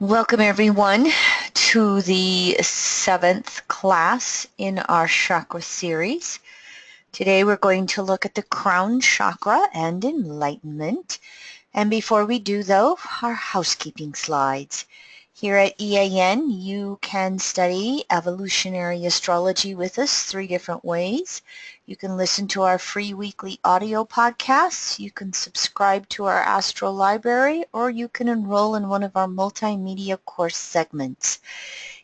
Welcome everyone to the 7th class in our chakra series. Today we're going to look at the crown chakra and enlightenment. And before we do though, our housekeeping slides. Here at EAN, you can study evolutionary astrology with us 3 different ways. You can listen to our free weekly audio podcasts, you can subscribe to our astro library, or you can enroll in one of our multimedia course segments.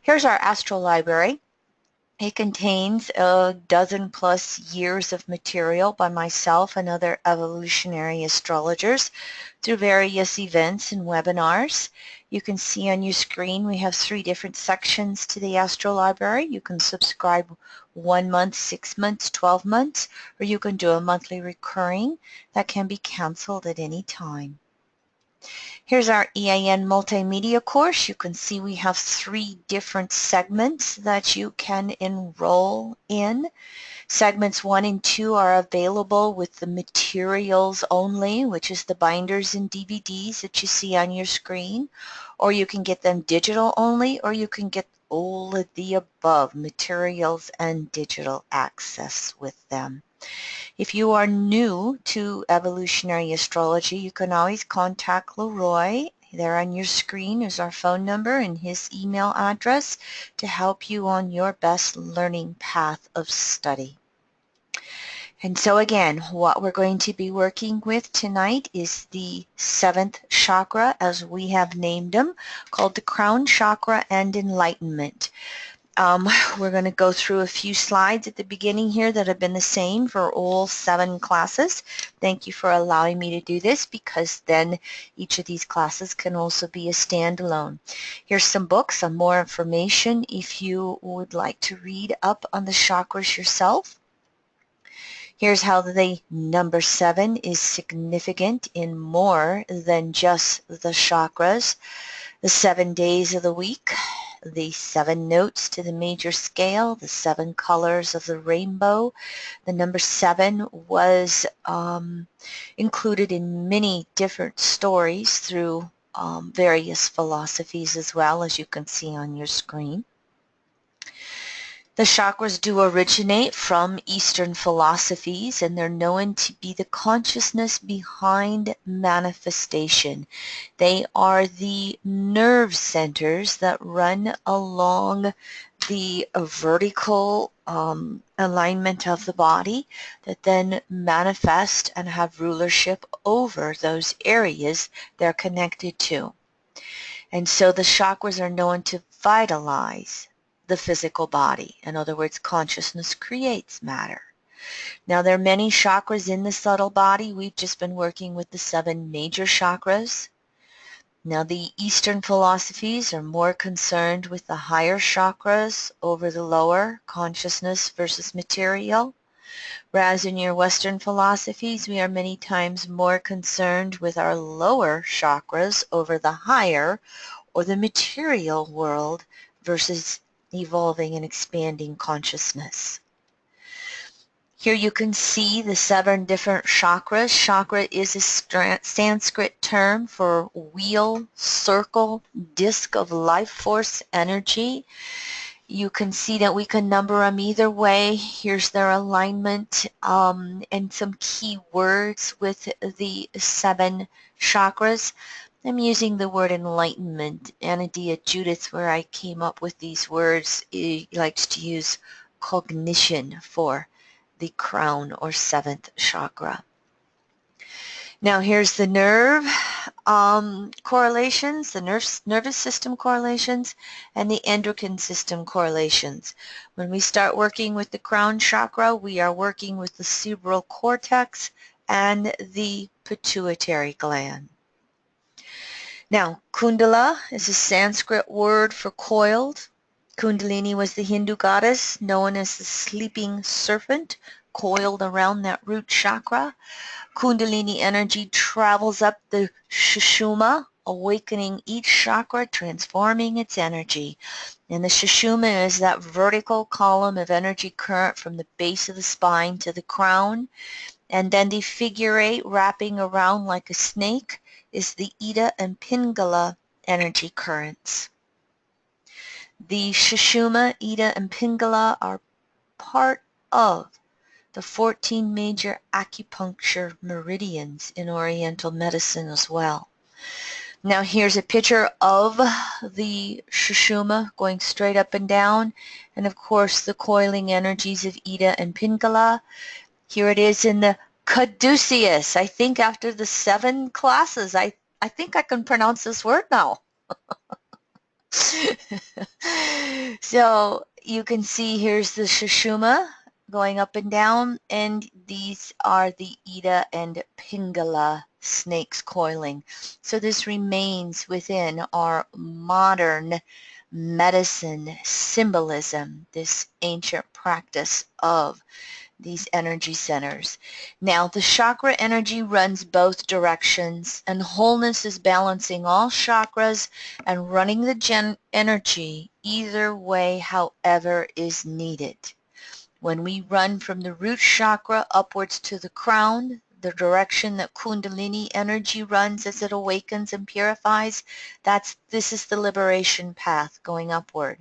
Here's our astro library. It contains a dozen plus years of material by myself and other evolutionary astrologers through various events and webinars. You can see on your screen we have 3 different sections to the Astro Library. You can subscribe 1 month, 6 months, 12 months, or you can do a monthly recurring that can be canceled at any time. Here's our EAN multimedia course. You can see we have 3 different segments that you can enroll in. Segments 1 and 2 are available with the materials only, which is the binders and DVDs that you see on your screen, or you can get them digital only, or you can get all of the above, materials and digital access with them. If you are new to evolutionary astrology, you can always contact Leroy. There on your screen is our phone number and his email address to help you on your best learning path of study. And so again, what we're going to be working with tonight is the 7th chakra, as we have named them, called the crown chakra and enlightenment. We're going to go through a few slides at the beginning here that have been the same for all 7 classes. Thank you for allowing me to do this, because then each of these classes can also be a standalone. Here's some books, some more information if you would like to read up on the chakras yourself. Here's how the number 7 is significant in more than just the chakras. The 7 days of the week, the 7 notes to the major scale, the 7 colors of the rainbow. The number 7 was included in many different stories through various philosophies as well, as you can see on your screen. The chakras do originate from Eastern philosophies, and they're known to be the consciousness behind manifestation. They are the nerve centers that run along the vertical alignment of the body that then manifest and have rulership over those areas they're connected to. And so the chakras are known to vitalize the physical body. In other words, consciousness creates matter. Now, there are many chakras in the subtle body. We've just been working with the 7 major chakras. Now, the Eastern philosophies are more concerned with the higher chakras over the lower, consciousness versus material. Whereas in your Western philosophies, we are many times more concerned with our lower chakras over the higher, or the material world, versus evolving and expanding consciousness. Here you can see the 7 different chakras. Chakra is a Sanskrit term for wheel, circle, disc of life force energy. You can see that we can number them either way. Here's their alignment and some key words with the 7 chakras. I'm using the word enlightenment. Anadia Judith, where I came up with these words, likes to use cognition for the crown or 7th chakra. Now here's the nerve correlations, the nervous system correlations, and the endocrine system correlations. When we start working with the crown chakra, we are working with the cerebral cortex and the pituitary gland. Now, Kundala is a Sanskrit word for coiled. Kundalini was the Hindu goddess known as the sleeping serpent, coiled around that root chakra. Kundalini energy travels up the Sushumna, awakening each chakra, transforming its energy. And the Sushumna is that vertical column of energy current from the base of the spine to the crown. And then the figure 8 wrapping around like a snake is the Ida and Pingala energy currents. The Sushumna, Ida, and Pingala are part of the 14 major acupuncture meridians in Oriental medicine as well. Now here's a picture of the Sushumna going straight up and down, and of course the coiling energies of Ida and Pingala. Here it is in the caduceus. I think after the 7 classes, I think I can pronounce this word now. So you can see here's the Sushumna going up and down, and these are the Ida and Pingala snakes coiling. So this remains within our modern medicine symbolism, this ancient practice of these energy centers. Now, the chakra energy runs both directions, and wholeness is balancing all chakras and running the energy either way, however is needed. When we run from the root chakra upwards to the crown, the direction that Kundalini energy runs as it awakens and purifies, this is the liberation path going upward.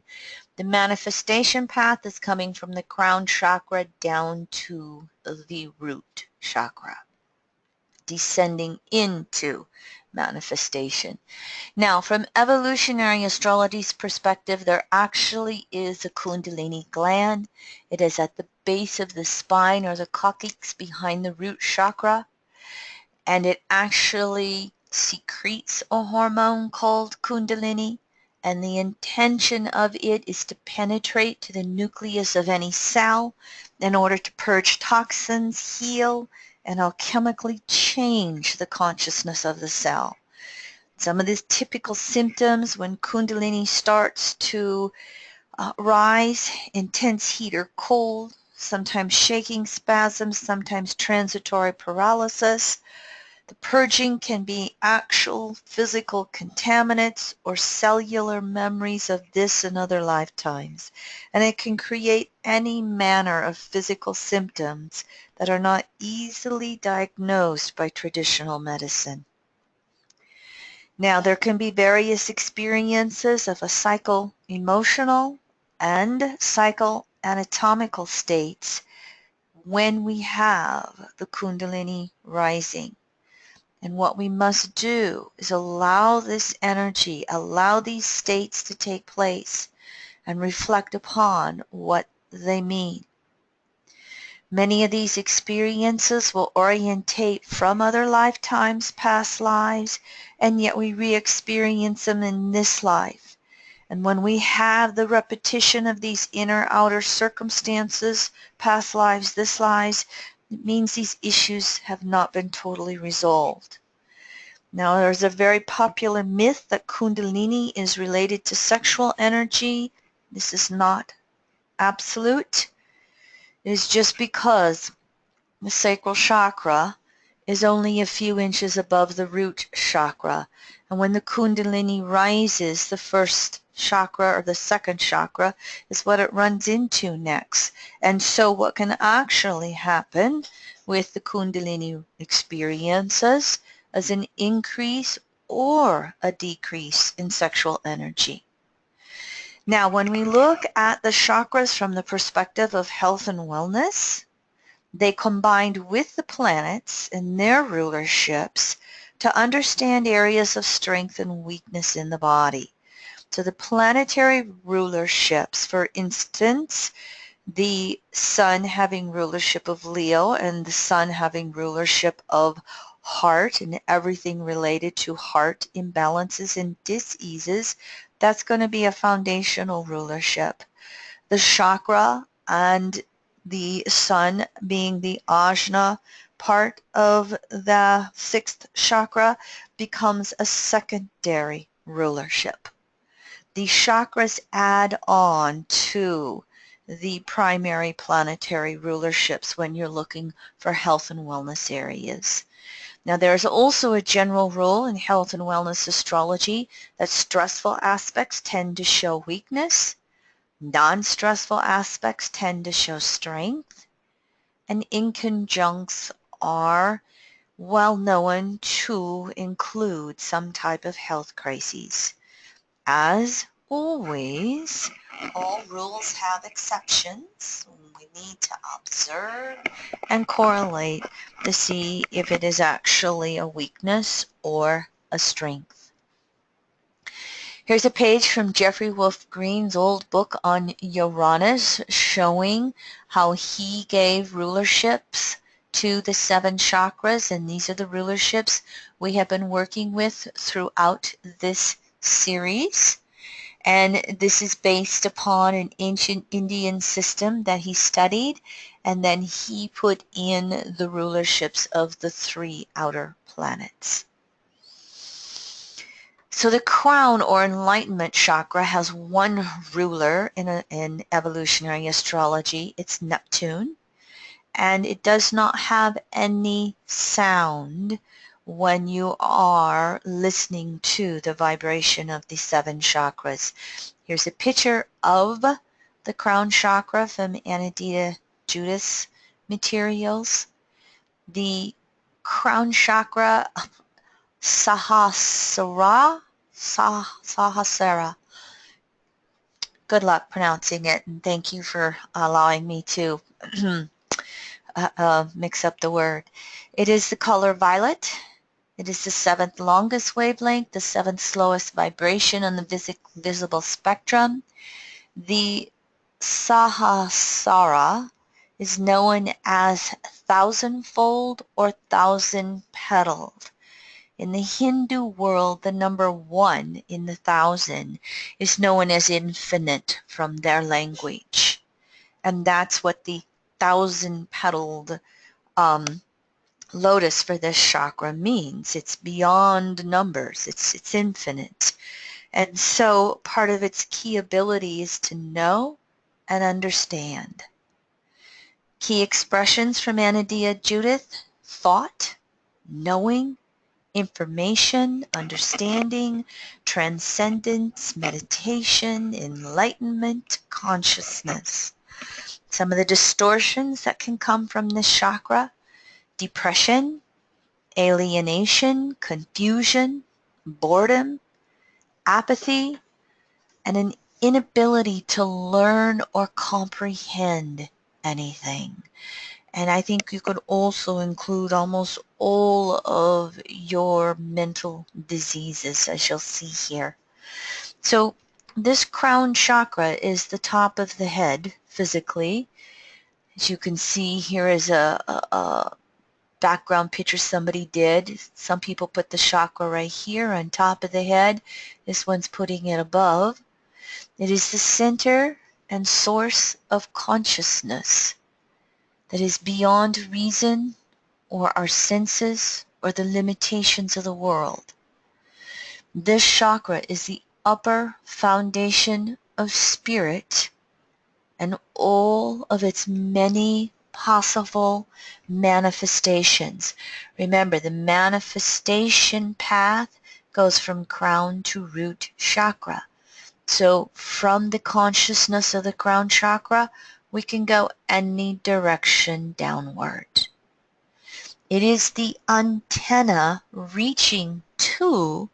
The manifestation path is coming from the crown chakra down to the root chakra, descending into manifestation. Now, from evolutionary astrology's perspective, there actually is a Kundalini gland. It is at the base of the spine or the coccyx behind the root chakra, and it actually secretes a hormone called Kundalini, and the intention of it is to penetrate to the nucleus of any cell in order to purge toxins, heal, and alchemically change the consciousness of the cell. Some of the typical symptoms when Kundalini starts to rise: intense heat or cold, sometimes shaking spasms, sometimes transitory paralysis. The purging can be actual physical contaminants or cellular memories of this and other lifetimes, and it can create any manner of physical symptoms that are not easily diagnosed by traditional medicine. Now, there can be various experiences of a psycho-emotional and psycho-anatomical states when we have the Kundalini rising. And what we must do is allow this energy, allow these states to take place, and reflect upon what they mean. Many of these experiences will orientate from other lifetimes, past lives, and yet we re-experience them in this life. And when we have the repetition of these inner-outer circumstances, past lives, this lives, it means these issues have not been totally resolved. Now, there's a very popular myth that Kundalini is related to sexual energy. This is not absolute. It is just because the sacral chakra is only a few inches above the root chakra. And when the Kundalini rises, the first chakra or the second chakra is what it runs into next. And so what can actually happen with the Kundalini experiences is an increase or a decrease in sexual energy. Now, when we look at the chakras from the perspective of health and wellness, they combined with the planets and their rulerships to understand areas of strength and weakness in the body. So the planetary rulerships, for instance, the sun having rulership of Leo and the sun having rulership of heart and everything related to heart imbalances and diseases, that's going to be a foundational rulership. The chakra and the sun being the ajna part of the 6th chakra becomes a secondary rulership. The chakras add on to the primary planetary rulerships when you're looking for health and wellness areas. Now, there's also a general rule in health and wellness astrology that stressful aspects tend to show weakness, non-stressful aspects tend to show strength, and inconjuncts are well known to include some type of health crises. As always, all rules have exceptions. We need to observe and correlate to see if it is actually a weakness or a strength. Here's a page from Jeffrey Wolf Green's old book on Uranus showing how he gave rulerships to the 7 chakras, and these are the rulerships we have been working with throughout this series. And this is based upon an ancient Indian system that he studied, and then he put in the rulerships of the 3 outer planets. So the crown or enlightenment chakra has one ruler in evolutionary astrology. It's Neptune, and it does not have any sound when you are listening to the vibration of the 7 chakras. Here's a picture of the crown chakra from Anadita Judith's materials. The crown chakra Sahasrara. Good luck pronouncing it, and thank you for allowing me to mix up the word. It is the color violet. It is the 7th longest wavelength, the 7th slowest vibration on the visible spectrum. The Sahasrara is known as thousandfold or thousand-petaled. In the Hindu world, the number 1 in the 1,000 is known as infinite from their language. And that's what the 1,000-petaled lotus for this chakra means. It's beyond numbers. It's infinite. And so part of its key ability is to know and understand. Key expressions from Anadita Judith: thought, knowing, information, understanding, transcendence, meditation, enlightenment, consciousness. Some of the distortions that can come from this chakra: depression, alienation, confusion, boredom, apathy, and an inability to learn or comprehend anything. And I think you could also include almost all of your mental diseases, as you'll see here. So this crown chakra is the top of the head physically. As you can see, here is a background picture somebody did. Some people put the chakra right here on top of the head. This one's putting it above. It is the center and source of consciousness that is beyond reason or our senses or the limitations of the world. This chakra is the upper foundation of spirit and all of its many possible manifestations. Remember, the manifestation path goes from crown to root chakra. So from the consciousness of the crown chakra, we can go any direction downward. It is the antenna reaching to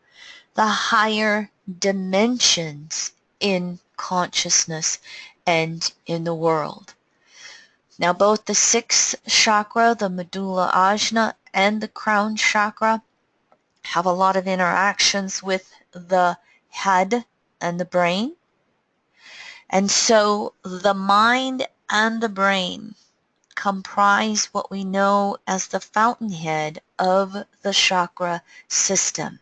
the higher dimensions in consciousness and in the world. Now both the 6th chakra, the medulla ajna, and the crown chakra have a lot of interactions with the head and the brain. And so the mind and the brain comprise what we know as the fountainhead of the chakra system.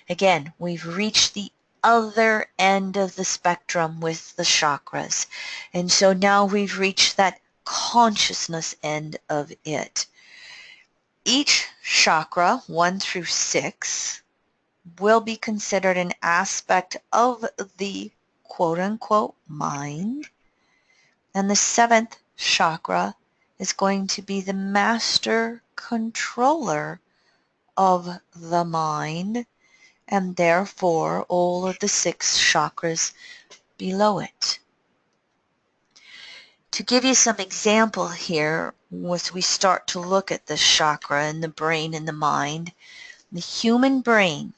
Again, we've reached the other end of the spectrum with the chakras. And so now we've reached that consciousness end of it. Each chakra, 1 through 6, will be considered an aspect of the quote-unquote mind. And the 7th chakra is going to be the master controller of the mind, and therefore all of the 6 chakras below it. To give you some example here, as we start to look at this chakra and the brain and the mind, the human brain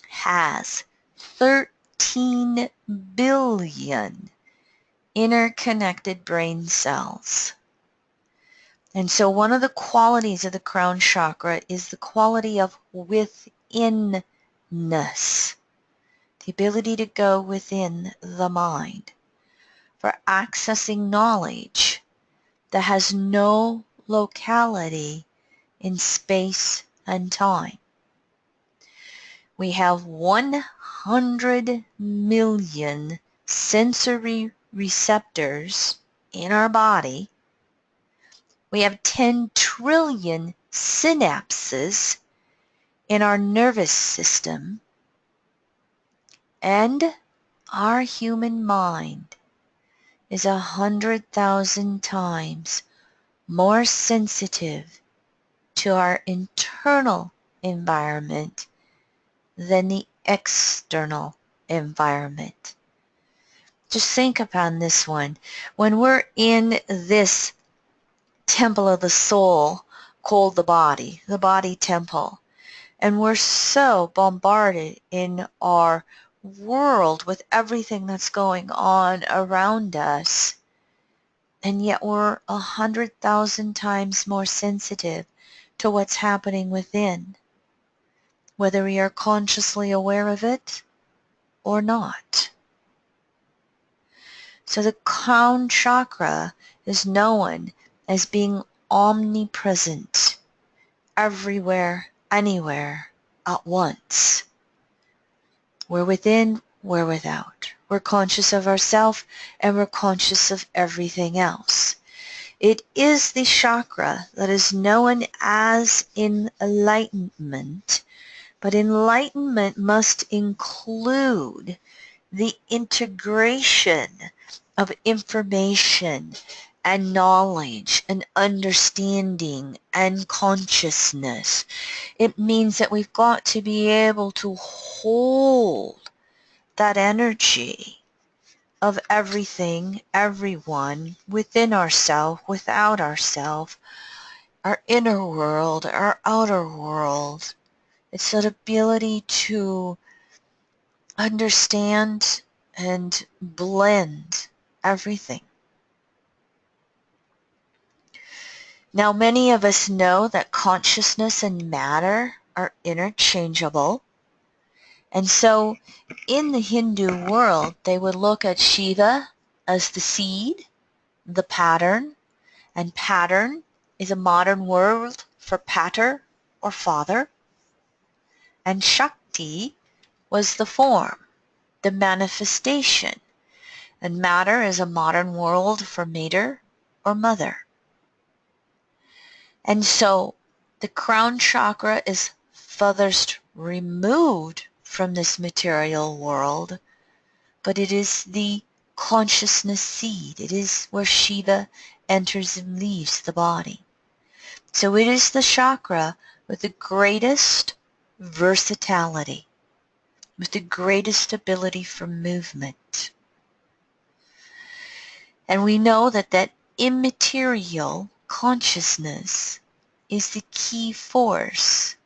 has 13 14 billion interconnected brain cells. And so one of the qualities of the crown chakra is the quality of withinness, the ability to go within the mind for accessing knowledge that has no locality in space and time. We have 100 million sensory receptors in our body. We have 10 trillion synapses in our nervous system. And our human mind is 100,000 times more sensitive to our internal environment than the external environment. Just think upon this one. When we're in this temple of the soul called the body temple, and we're so bombarded in our world with everything that's going on around us, and yet we're 100,000 times more sensitive to what's happening within, whether we are consciously aware of it or not. So the crown chakra is known as being omnipresent, everywhere, anywhere, at once. We're within, we're without. We're conscious of ourselves, and we're conscious of everything else. It is the chakra that is known as enlightenment, but enlightenment must include the integration of information and knowledge and understanding and consciousness. It means that we've got to be able to hold that energy of everything, everyone, within ourselves, without ourselves, our inner world, our outer world. It's that ability to understand and blend everything. Now, many of us know that consciousness and matter are interchangeable. And so in the Hindu world, they would look at Shiva as the seed, the pattern, and pattern is a modern word for pater or father, and Shakti was the form, the manifestation, and matter is a modern word for mater or mother. And so the crown chakra is furthest removed from this material world, but it is the consciousness seed. It is where Shiva enters and leaves the body. So it is the chakra with the greatest versatility, with the greatest ability for movement. And we know that that immaterial consciousness is the key force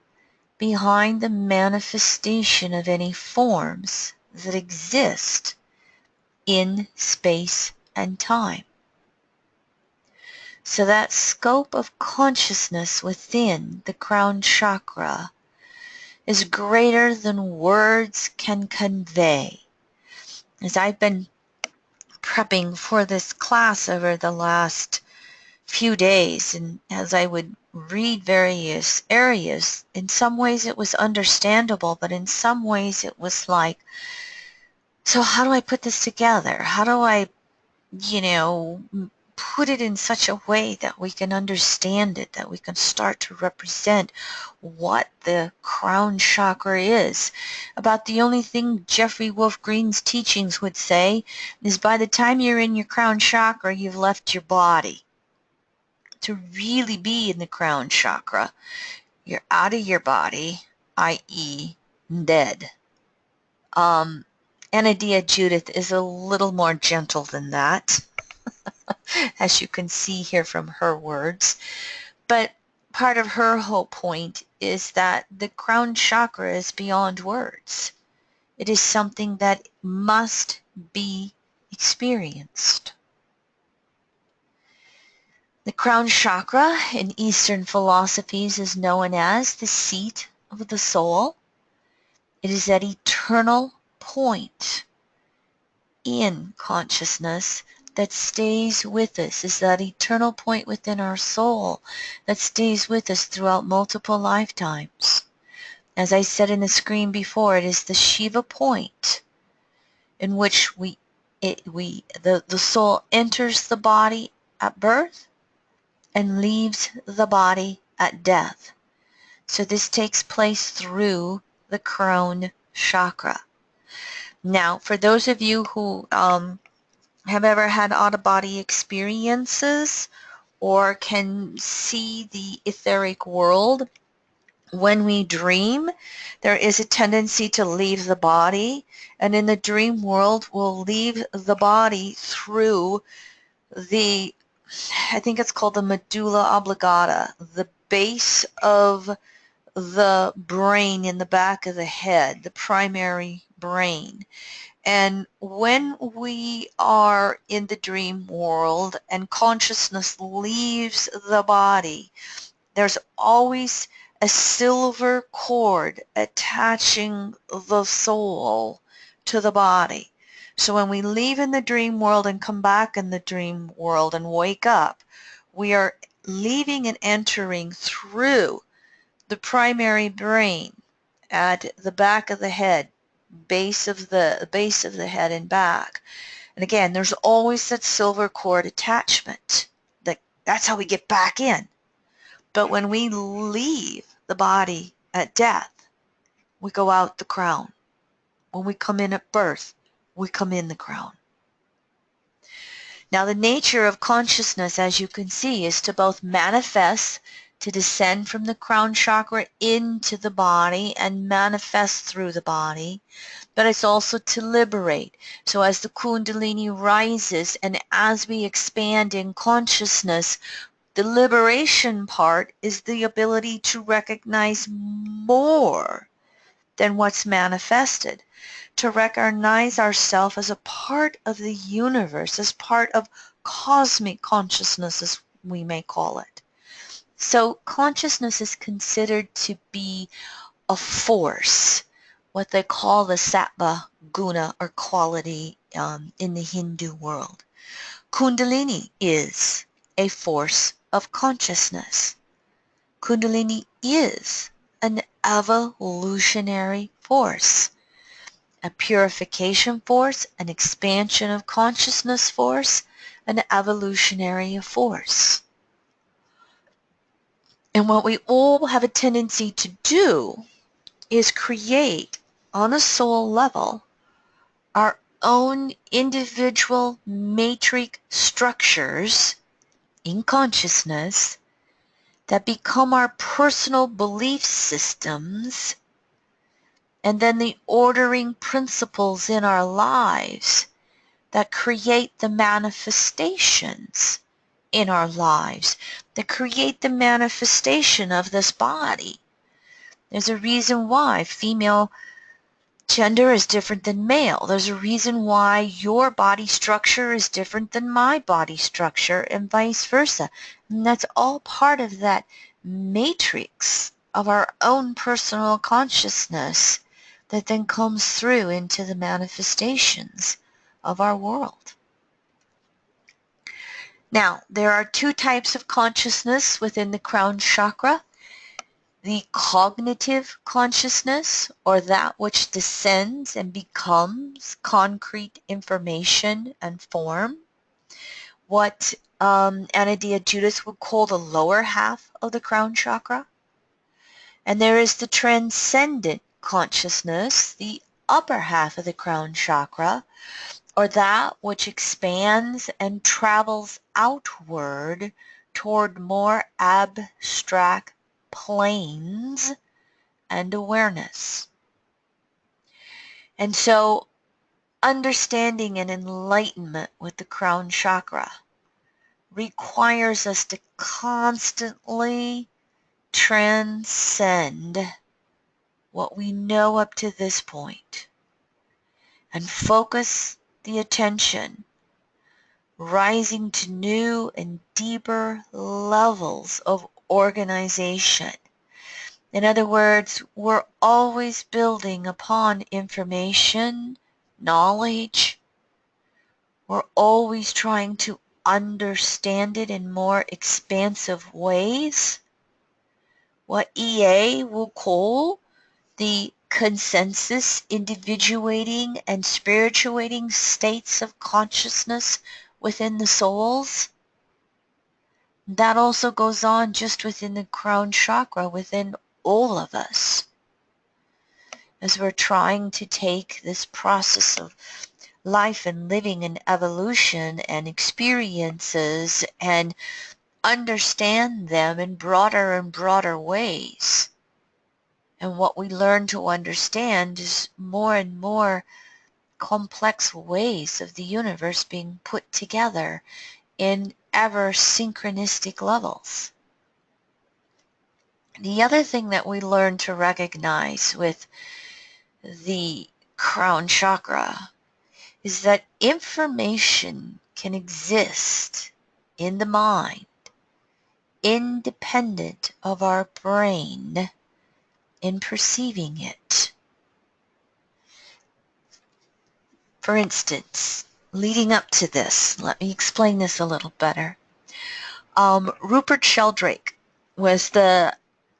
behind the manifestation of any forms that exist in space and time. So that scope of consciousness within the crown chakra is greater than words can convey. As I've been prepping for this class over the last few days, and as I would read various areas, in some ways it was understandable, but in some ways it was like, so how do I put this together? How do I, put it in such a way that we can understand it, that we can start to represent what the crown chakra is? About the only thing Jeffrey Wolf Green's teachings would say is by the time you're in your crown chakra, you've left your body. To really be in the crown chakra, you're out of your body, i.e. dead. Anadia Judith is a little more gentle than that, as you can see here from her words. But part of her whole point is that the crown chakra is beyond words. It is something that must be experienced. The crown chakra in Eastern philosophies is known as the seat of the soul. It is that eternal point in consciousness that stays with us, is that eternal point within our soul that stays with us throughout multiple lifetimes. As I said in the screen before, it is the Shiva point in which the soul enters the body at birth and leaves the body at death. So this takes place through the crown chakra. Now, for those of you who have ever had out-of-body experiences or can see the etheric world, when we dream, there is a tendency to leave the body, and in the dream world, we'll leave the body through the, I think it's called the medulla oblongata, the base of the brain in the back of the head, the primary brain. And when we are in the dream world and consciousness leaves the body, there's always a silver cord attaching the soul to the body. So when we leave in the dream world and come back in the dream world and wake up, we are leaving and entering through the primary brain at the back of the head, base of the head and back. And again, there's always that silver cord attachment. That's how we get back in. But when we leave the body at death, we go out the crown. When we come in at birth, we come in the crown. Now the nature of consciousness, as you can see, is to both manifest, to descend from the crown chakra into the body and manifest through the body, but it's also to liberate. So as the Kundalini rises and as we expand in consciousness, the liberation part is the ability to recognize more than what's manifested, to recognize ourselves as a part of the universe, as part of cosmic consciousness, as we may call it. So consciousness is considered to be a force, what they call the sattva guna or quality in the Hindu world. Kundalini is a force of consciousness. Kundalini is an evolutionary force, a purification force, an expansion of consciousness force, an evolutionary force. And what we all have a tendency to do is create, on a soul level, our own individual matrix structures in consciousness that become our personal belief systems, and then the ordering principles in our lives that create the manifestations in our lives, that create the manifestation of this body. There's a reason why female gender is different than male. There's a reason why your body structure is different than my body structure and vice versa. And that's all part of that matrix of our own personal consciousness that then comes through into the manifestations of our world. Now, there are two types of consciousness within the crown chakra. The cognitive consciousness, or that which descends and becomes concrete information and form, what Anadia Judith would call the lower half of the crown chakra. And there is the transcendent consciousness, the upper half of the crown chakra, or that which expands and travels outward toward more abstract planes and awareness. And so understanding and enlightenment with the crown chakra requires us to constantly transcend what we know up to this point. and focus the attention, rising to new and deeper levels of organization. In other words, we're always building upon information, knowledge. We're always trying to understand it in more expansive ways. What EA will call the consensus individuating and spirituating states of consciousness within the souls. That also goes on just within the crown chakra, within all of us, as we're trying to take this process of life and living and evolution and experiences and understand them in broader and broader ways. And what we learn to understand is more and more complex ways of the universe being put together in ever synchronistic levels. The other thing that we learn to recognize with the crown chakra is that information can exist in the mind independent of our brain in perceiving it. For instance, leading up to this, let me explain this a little better. Rupert Sheldrake was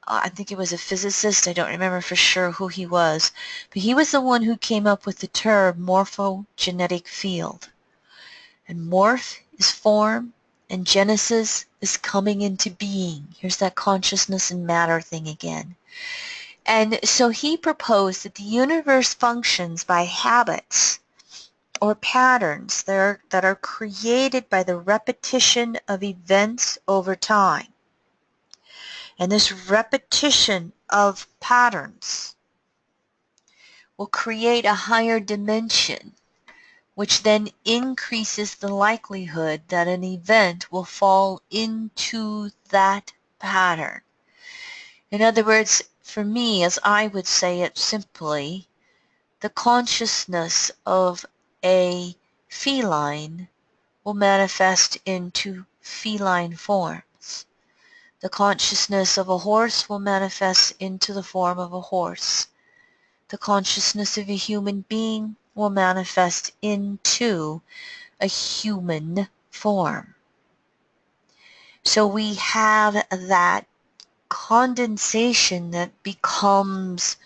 I think he was a physicist, I don't remember for sure who he was, but he was the one who came up with the term morphogenetic field. And morph is form, and genesis is coming into being. Here's that consciousness and matter thing again. And so he proposed that the universe functions by habits or patterns that are created by the repetition of events over time. And this repetition of patterns will create a higher dimension, which then increases the likelihood that an event will fall into that pattern. In other words, for me, as I would say it simply, the consciousness of a feline will manifest into feline forms. The consciousness of a horse will manifest into the form of a horse. The consciousness of a human being will manifest into a human form. So we have that condensation that becomes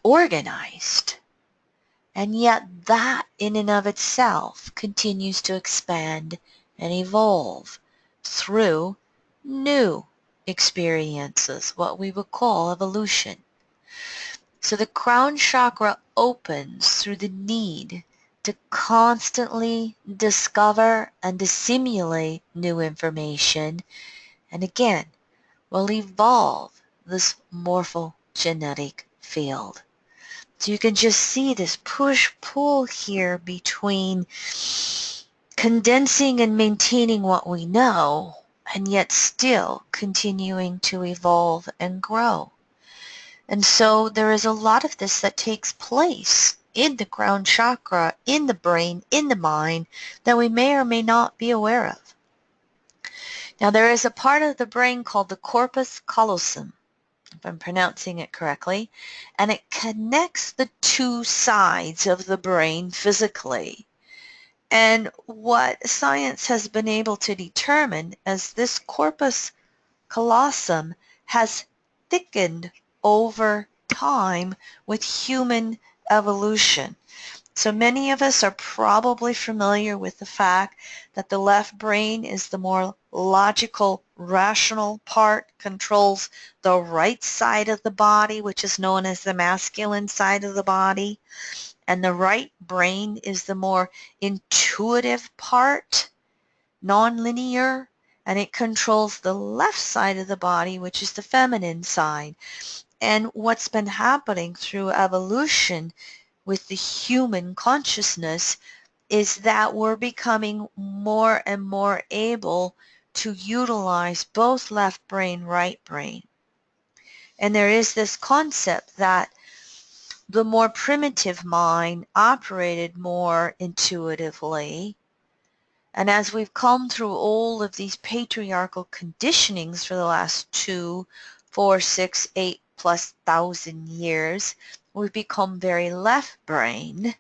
organized. And yet that in and of itself continues to expand and evolve through new experiences, what we would call evolution. So the crown chakra opens through the need to constantly discover and assimilate new information, and again, will evolve this morphogenetic field. So you can just see this push-pull here between condensing and maintaining what we know, and yet still continuing to evolve and grow. And so there is a lot of this that takes place in the crown chakra, in the brain, in the mind, that we may or may not be aware of. Now there is a part of the brain called the corpus callosum, if I'm pronouncing it correctly, and it connects the two sides of the brain physically. And what science has been able to determine is this corpus callosum has thickened over time with human evolution. So many of us are probably familiar with the fact that the left brain is the more logical, rational part, controls the right side of the body, which is known as the masculine side of the body, and the right brain is the more intuitive part, non-linear, and it controls the left side of the body, which is the feminine side. And what's been happening through evolution with the human consciousness is that we're becoming more and more able to utilize both left brain, right brain. And there is this concept that the more primitive mind operated more intuitively. And as we've come through all of these patriarchal conditionings for the last 2, 4, 6, 8 plus thousand years, we've become very left brain.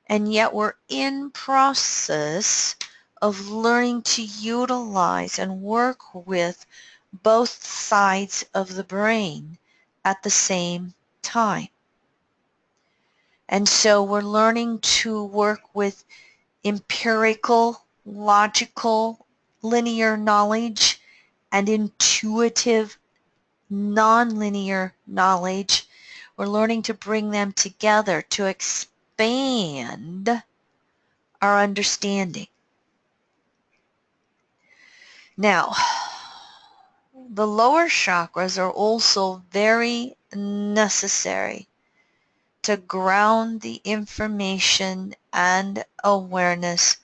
And yet we're in process of learning to utilize and work with both sides of the brain at the same time. And so we're learning to work with empirical, logical, linear knowledge and intuitive, nonlinear knowledge. We're learning to bring them together to expand our understanding. Now, the lower chakras are also very necessary to ground the information and awareness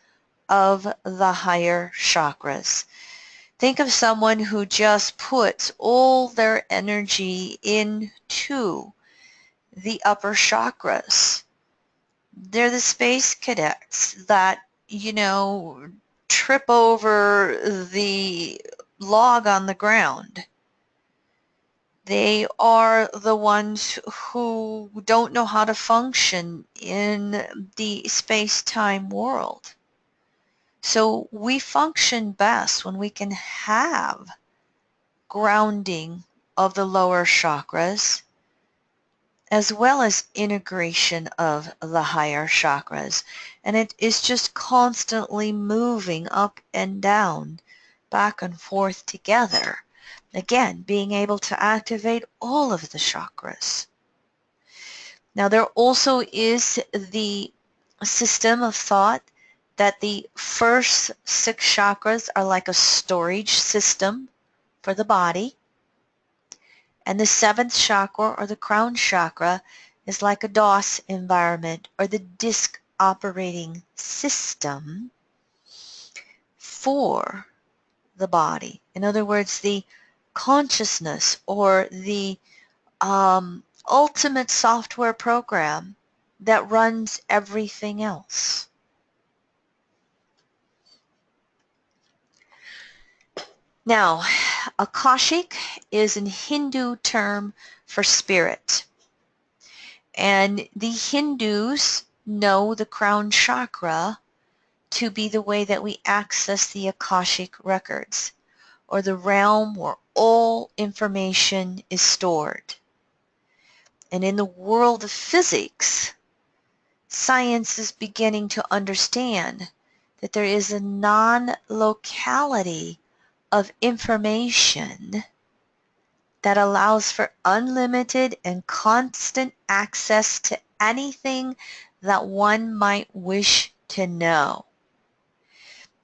of the higher chakras. Think of someone who just puts all their energy into the upper chakras. They're the space cadets that, trip over the log on the ground. They are the ones who don't know how to function in the space-time world. So we function best when we can have grounding of the lower chakras as well as integration of the higher chakras. And it is just constantly moving up and down, back and forth together. Again, being able to activate all of the chakras. Now, there also is the system of thought that the first 6 chakras are like a storage system for the body, and the 7th chakra, or the crown chakra, is like a DOS environment, or the disk operating system for the body. In other words, the consciousness or the ultimate software program that runs everything else. Now, Akashic is a Hindu term for spirit. And the Hindus know the crown chakra to be the way that we access the Akashic records, or the realm where all information is stored. And in the world of physics, science is beginning to understand that there is a non-locality of information that allows for unlimited and constant access to anything that one might wish to know.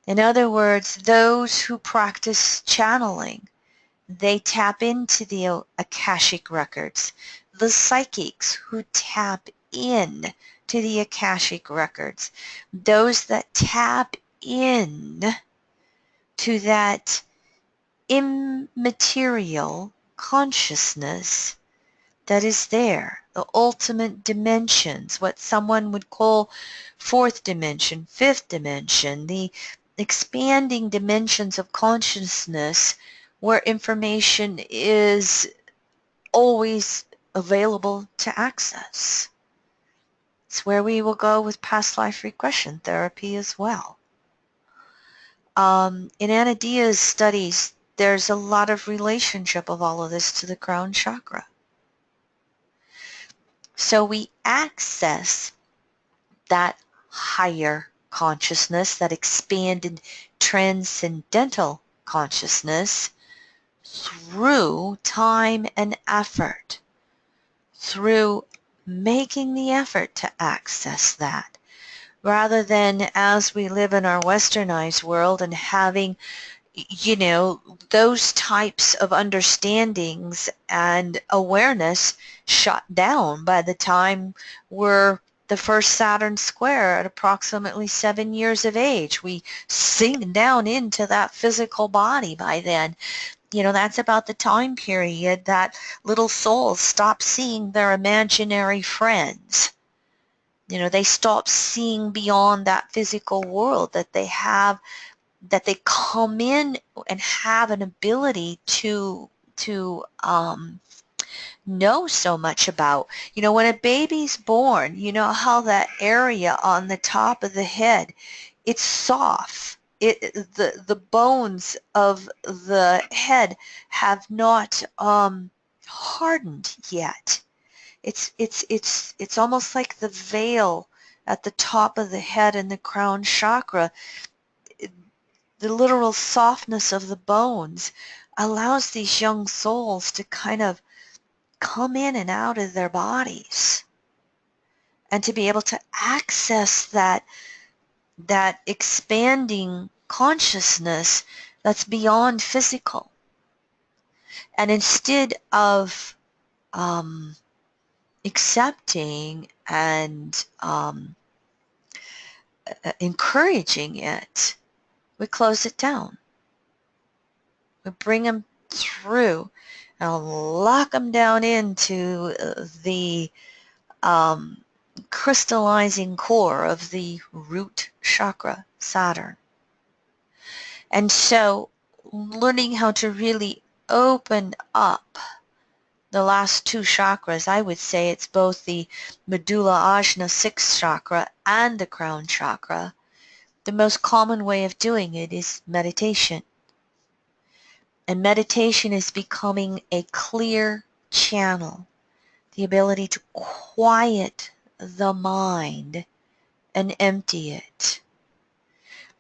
In other words, those who practice channeling, they tap into the Akashic records. The psychics who tap in to the Akashic records, those that tap in to that immaterial consciousness that is there, the ultimate dimensions, what someone would call 4th dimension, 5th dimension, the expanding dimensions of consciousness where information is always available to access. It's where we will go with past life regression therapy as well. In Anna Diaz's studies, there's a lot of relationship of all of this to the crown chakra. So we access that higher consciousness, that expanded transcendental consciousness through time and effort, through making the effort to access that, rather than as we live in our westernized world and having those types of understandings and awareness shut down by the time we're the first Saturn square at approximately 7 years of age. We sink down into that physical body by then. That's about the time period that little souls stop seeing their imaginary friends. They stop seeing beyond that physical world that they have, that they come in and have an ability to know so much about. When a baby's born, you know how that area on the top of the head, it's soft. The bones of the head have not hardened yet. It's almost like the veil at the top of the head in the crown chakra. The literal softness of the bones allows these young souls to kind of come in and out of their bodies and to be able to access that expanding consciousness that's beyond physical. And instead of accepting and encouraging it, we close it down. We bring them through and lock them down into the crystallizing core of the root chakra, Saturn. And so learning how to really open up the last two chakras, I would say it's both the medulla ajna sixth chakra and the crown chakra. The most common way of doing it is meditation. And meditation is becoming a clear channel, the ability to quiet the mind and empty it.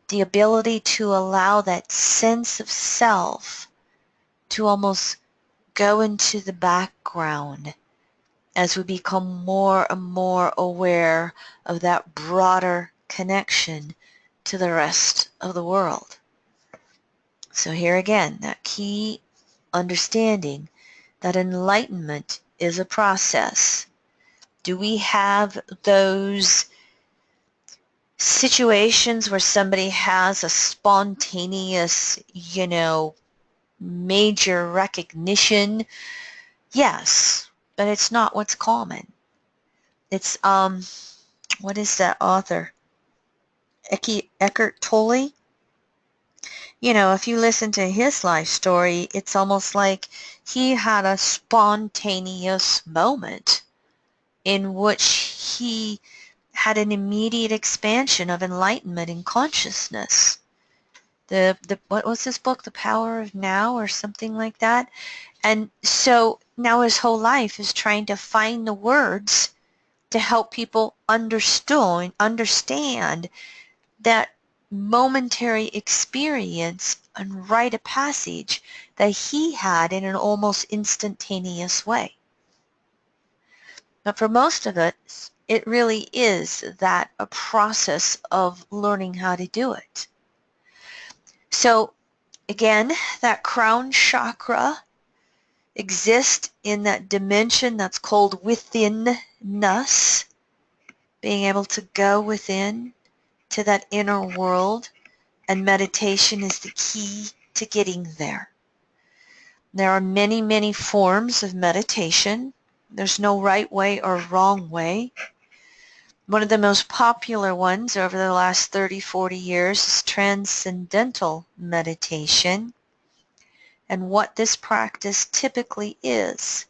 The ability to allow that sense of self to almost go into the background as we become more and more aware of that broader connection to the rest of the world. So here again, that key understanding that enlightenment is a process. Do we have those situations where somebody has a spontaneous, major recognition? Yes, but it's not what's common. It's, what is that author? Eckhart Tolle? If you listen to his life story, it's almost like he had a spontaneous moment in which he had an immediate expansion of enlightenment in consciousness. What was this book? The Power of Now or something like that? And so now his whole life is trying to find the words to help people understand that momentary experience and rite of passage that he had in an almost instantaneous way. But for most of it, it really is that a process of learning how to do it. So again, that crown chakra exists in that dimension that's called within us, being able to go within to that inner world, and meditation is the key to getting there. There are many, many forms of meditation. There's no right way or wrong way. One of the most popular ones over the last 30, 40 years is transcendental meditation. And what this practice typically is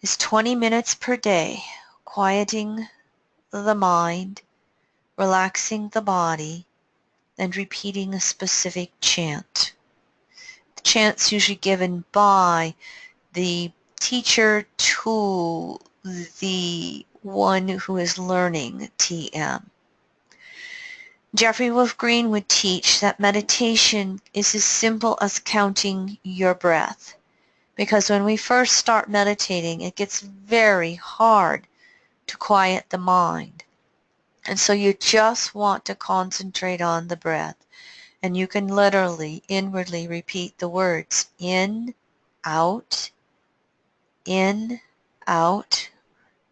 20 minutes per day, quieting the mind, relaxing the body, and repeating a specific chant. The chant's usually given by the teacher to the one who is learning TM. Jeffrey Wolf Green would teach that meditation is as simple as counting your breath. Because when we first start meditating, it gets very hard to quiet the mind. And so you just want to concentrate on the breath. And you can literally, inwardly repeat the words in, out,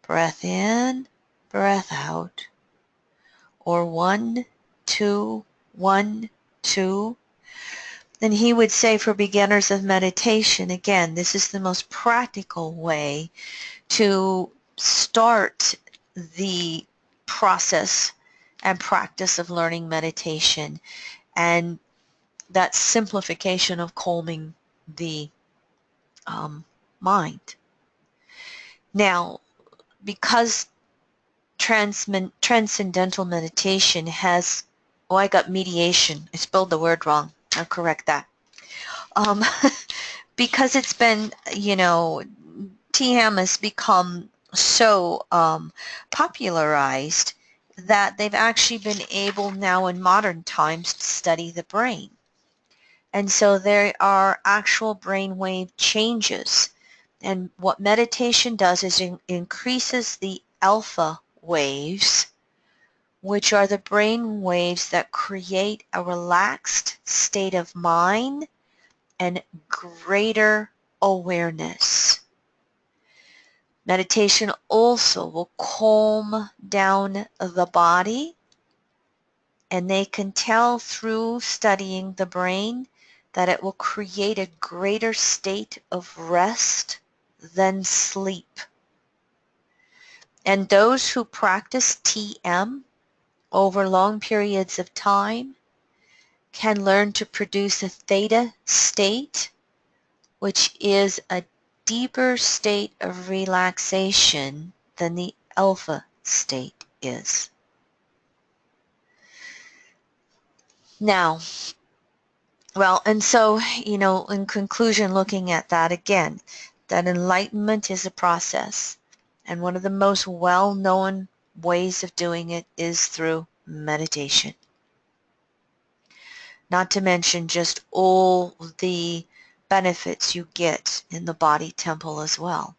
breath in, breath out. Or 1, 2, 1, 2. then he would say for beginners of meditation, again, this is the most practical way to start the process and practice of learning meditation, and that simplification of calming the mind. Now, because transcendental meditation has, oh, I got mediation. I spelled the word wrong. I'll correct that. Because it's been, TM has become so popularized that they've actually been able now in modern times to study the brain. And so there are actual brainwave changes. And what meditation does is increases the alpha waves, which are the brain waves that create a relaxed state of mind and greater awareness. Meditation also will calm down the body, and they can tell through studying the brain that it will create a greater state of rest than sleep. And those who practice TM over long periods of time can learn to produce a theta state, which is a deeper state of relaxation than the alpha state is. Now, well, and so, in conclusion, looking at that again, that enlightenment is a process. And one of the most well-known ways of doing it is through meditation. Not to mention just all the benefits you get in the body temple as well.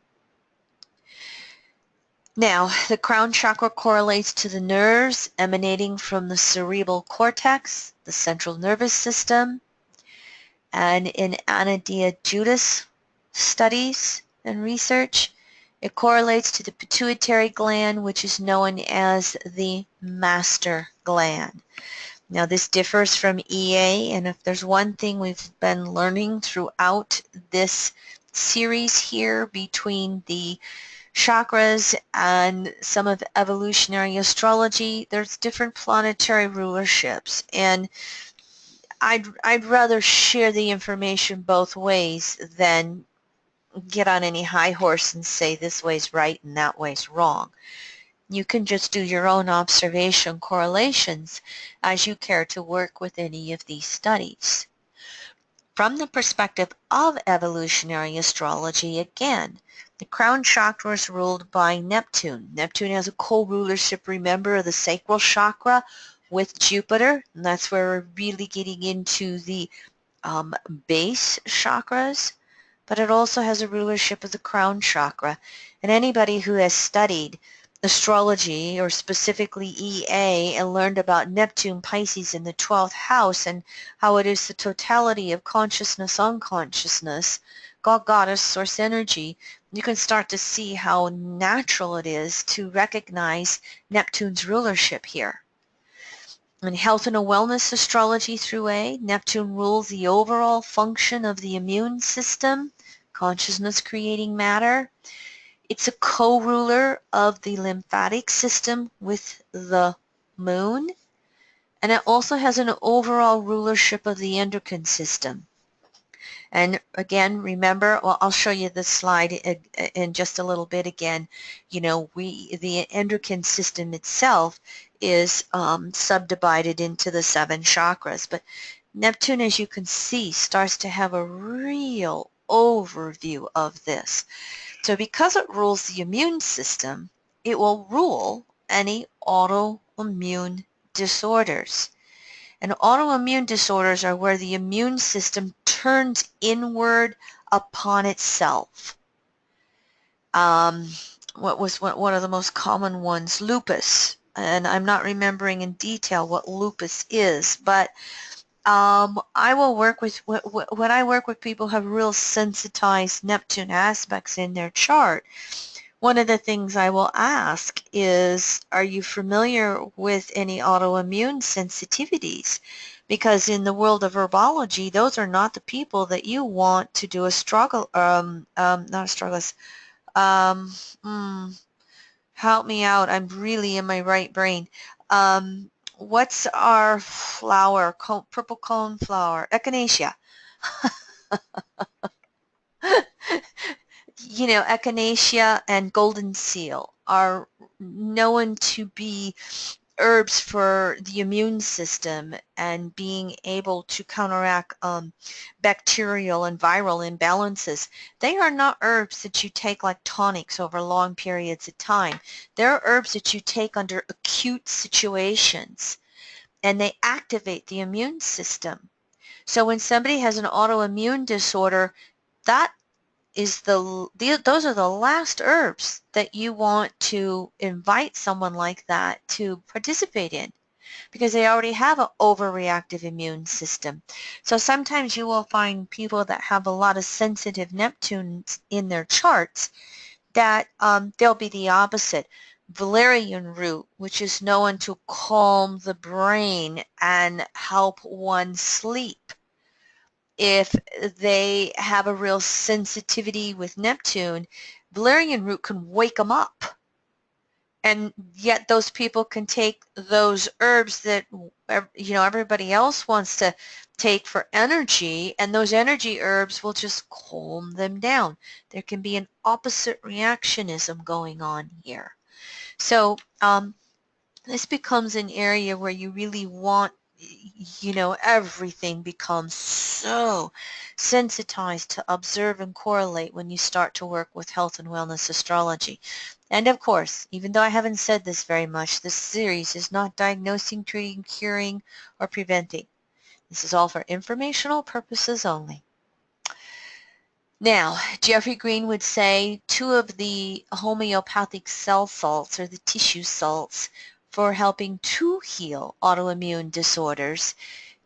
Now, the crown chakra correlates to the nerves emanating from the cerebral cortex, the central nervous system, and in Anadia Judas studies and research, it correlates to the pituitary gland, which is known as the master gland. Now, this differs from EA, and if there's one thing we've been learning throughout this series here between the chakras and some of evolutionary astrology, there's different planetary rulerships, and I'd rather share the information both ways than get on any high horse and say this way's right and that way's wrong. You can just do your own observation correlations as you care to work with any of these studies. From the perspective of evolutionary astrology, again, the crown chakra is ruled by Neptune. Neptune has a co-rulership, remember, of the sacral chakra with Jupiter, and that's where we're really getting into the base chakras, but it also has a rulership of the crown chakra. And anybody who has studied astrology, or specifically EA, and learned about Neptune Pisces in the 12th house and how it is the totality of consciousness, unconsciousness, God, Goddess, source energy, you can start to see how natural it is to recognize Neptune's rulership here. In health and wellness astrology through A, Neptune rules the overall function of the immune system, consciousness creating matter. It's a co-ruler of the lymphatic system with the moon, and it also has an overall rulership of the endocrine system. And again, remember, well, I'll show you this slide in just a little bit again. The endocrine system itself is subdivided into the 7 chakras, but Neptune, as you can see, starts to have a real overview of this. So because it rules the immune system, it will rule any autoimmune disorders. And autoimmune disorders are where the immune system turns inward upon itself. What was one of the most common ones? Lupus. And I'm not remembering in detail what lupus is, but I will work with, when I work with people who have real sensitized Neptune aspects in their chart, one of the things I will ask is, are you familiar with any autoimmune sensitivities? because in the world of herbology, those are not the people that you want to do a struggle, not a struggle, um, mm, help me out, I'm really in my right brain. What's our flower, purple cone flower? Echinacea. You know, echinacea and golden seal are known to be herbs for the immune system and being able to counteract bacterial and viral imbalances. They are not herbs that you take like tonics over long periods of time. They're herbs that you take under acute situations, and they activate the immune system. So when somebody has an autoimmune disorder, that is those are the last herbs that you want to invite someone like that to participate in, because they already have an overreactive immune system. So sometimes you will find people that have a lot of sensitive Neptunes in their charts that they'll be the opposite. Valerian root, which is known to calm the brain and help one sleep. If they have a real sensitivity with Neptune, valerian root can wake them up. And yet those people can take those herbs that, you know, everybody else wants to take for energy, and those energy herbs will just calm them down. There can be an opposite reactionism going on here. So this becomes an area where you really want, you know, everything becomes so sensitized to observe and correlate when you start to work with health and wellness astrology. And of course, even though I haven't said this very much, this series is not diagnosing, treating, curing, or preventing. This is all for informational purposes only. Now, Jeffrey Green would say 2 of the homeopathic cell salts, or the tissue salts, for helping to heal autoimmune disorders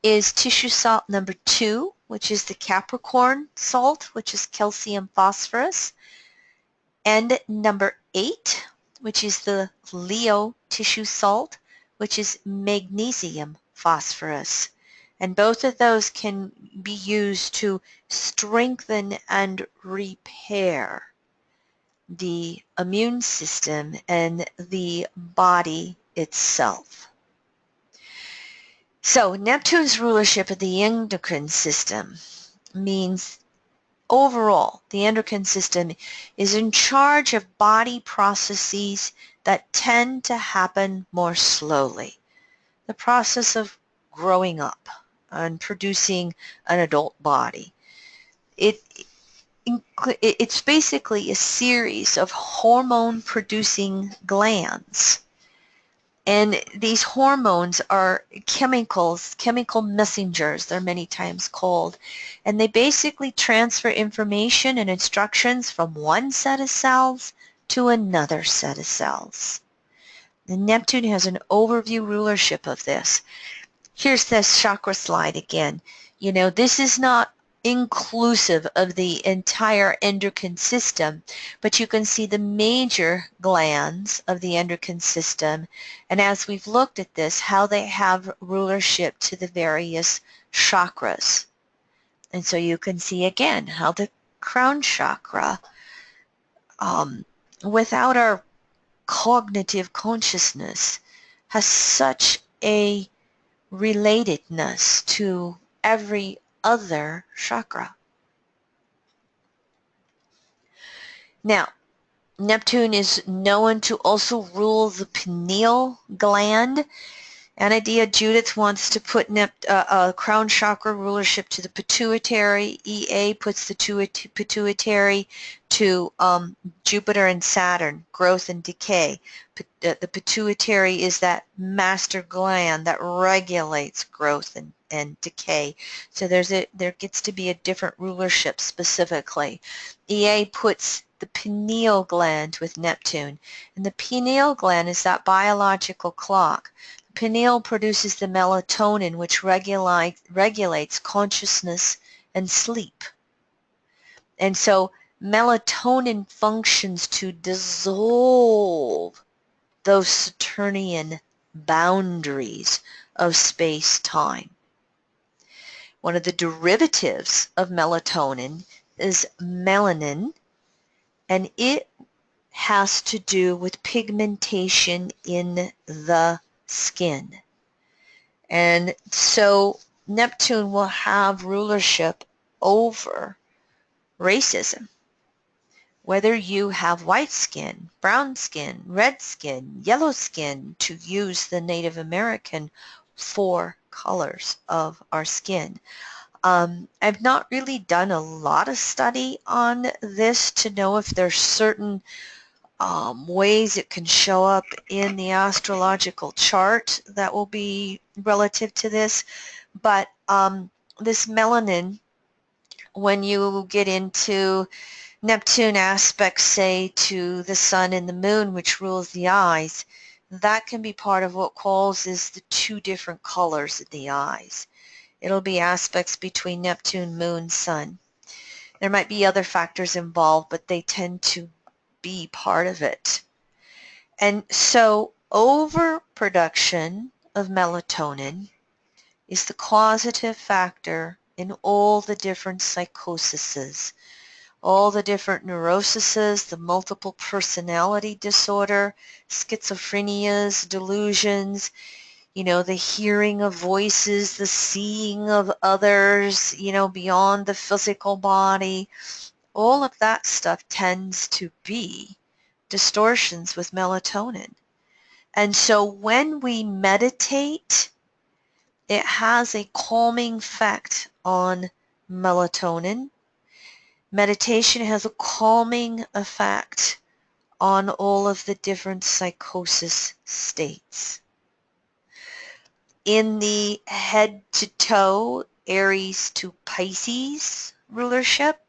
is tissue salt number 2, which is the Capricorn salt, which is calcium phosphorus, and number 8, which is the Leo tissue salt, which is magnesium phosphorus. And both of those can be used to strengthen and repair the immune system and the body itself. So Neptune's rulership of the endocrine system means overall the endocrine system is in charge of body processes that tend to happen more slowly. The process of growing up and producing an adult body. It's basically a series of hormone-producing glands. And these hormones are chemicals, chemical messengers, they're many times called. And they basically transfer information and instructions from one set of cells to another set of cells. And Neptune has an overview rulership of this. Here's this chakra slide again. You know, this is not inclusive of the entire endocrine system, but you can see the major glands of the endocrine system, and as we've looked at this, how they have rulership to the various chakras. And so you can see again how the crown chakra, without our cognitive consciousness, has such a relatedness to every other chakra. Now, Neptune is known to also rule the pineal gland. Anadia Judith wants to put crown chakra rulership to the pituitary. EA puts the pituitary to Jupiter and Saturn, growth and decay. The pituitary is that master gland that regulates growth and decay. So there gets to be a different rulership specifically. EA puts the pineal gland with Neptune, and the pineal gland is that biological clock. Pineal produces the melatonin, which regulates consciousness and sleep. And so melatonin functions to dissolve those Saturnian boundaries of space-time. One of the derivatives of melatonin is melanin, and it has to do with pigmentation in the skin. And so Neptune will have rulership over racism. Whether you have white skin, brown skin, red skin, yellow skin, to use the Native American 4 colors of our skin. I've not really done a lot of study on this to know if there's certain ways it can show up in the astrological chart that will be relative to this. But this melanin, when you get into Neptune aspects, say, to the sun and the moon, which rules the eyes, that can be part of what causes the 2 different colors in the eyes. It'll be aspects between Neptune, moon, sun. There might be other factors involved, but they tend to be part of it. And so overproduction of melatonin is the causative factor in all the different psychoses, all the different neuroses, the multiple personality disorder, schizophrenias, delusions, the hearing of voices, the seeing of others, beyond the physical body. All of that stuff tends to be distortions with melatonin. And so when we meditate, it has a calming effect on melatonin. Meditation has a calming effect on all of the different psychosis states. In the head to toe, Aries to Pisces rulership,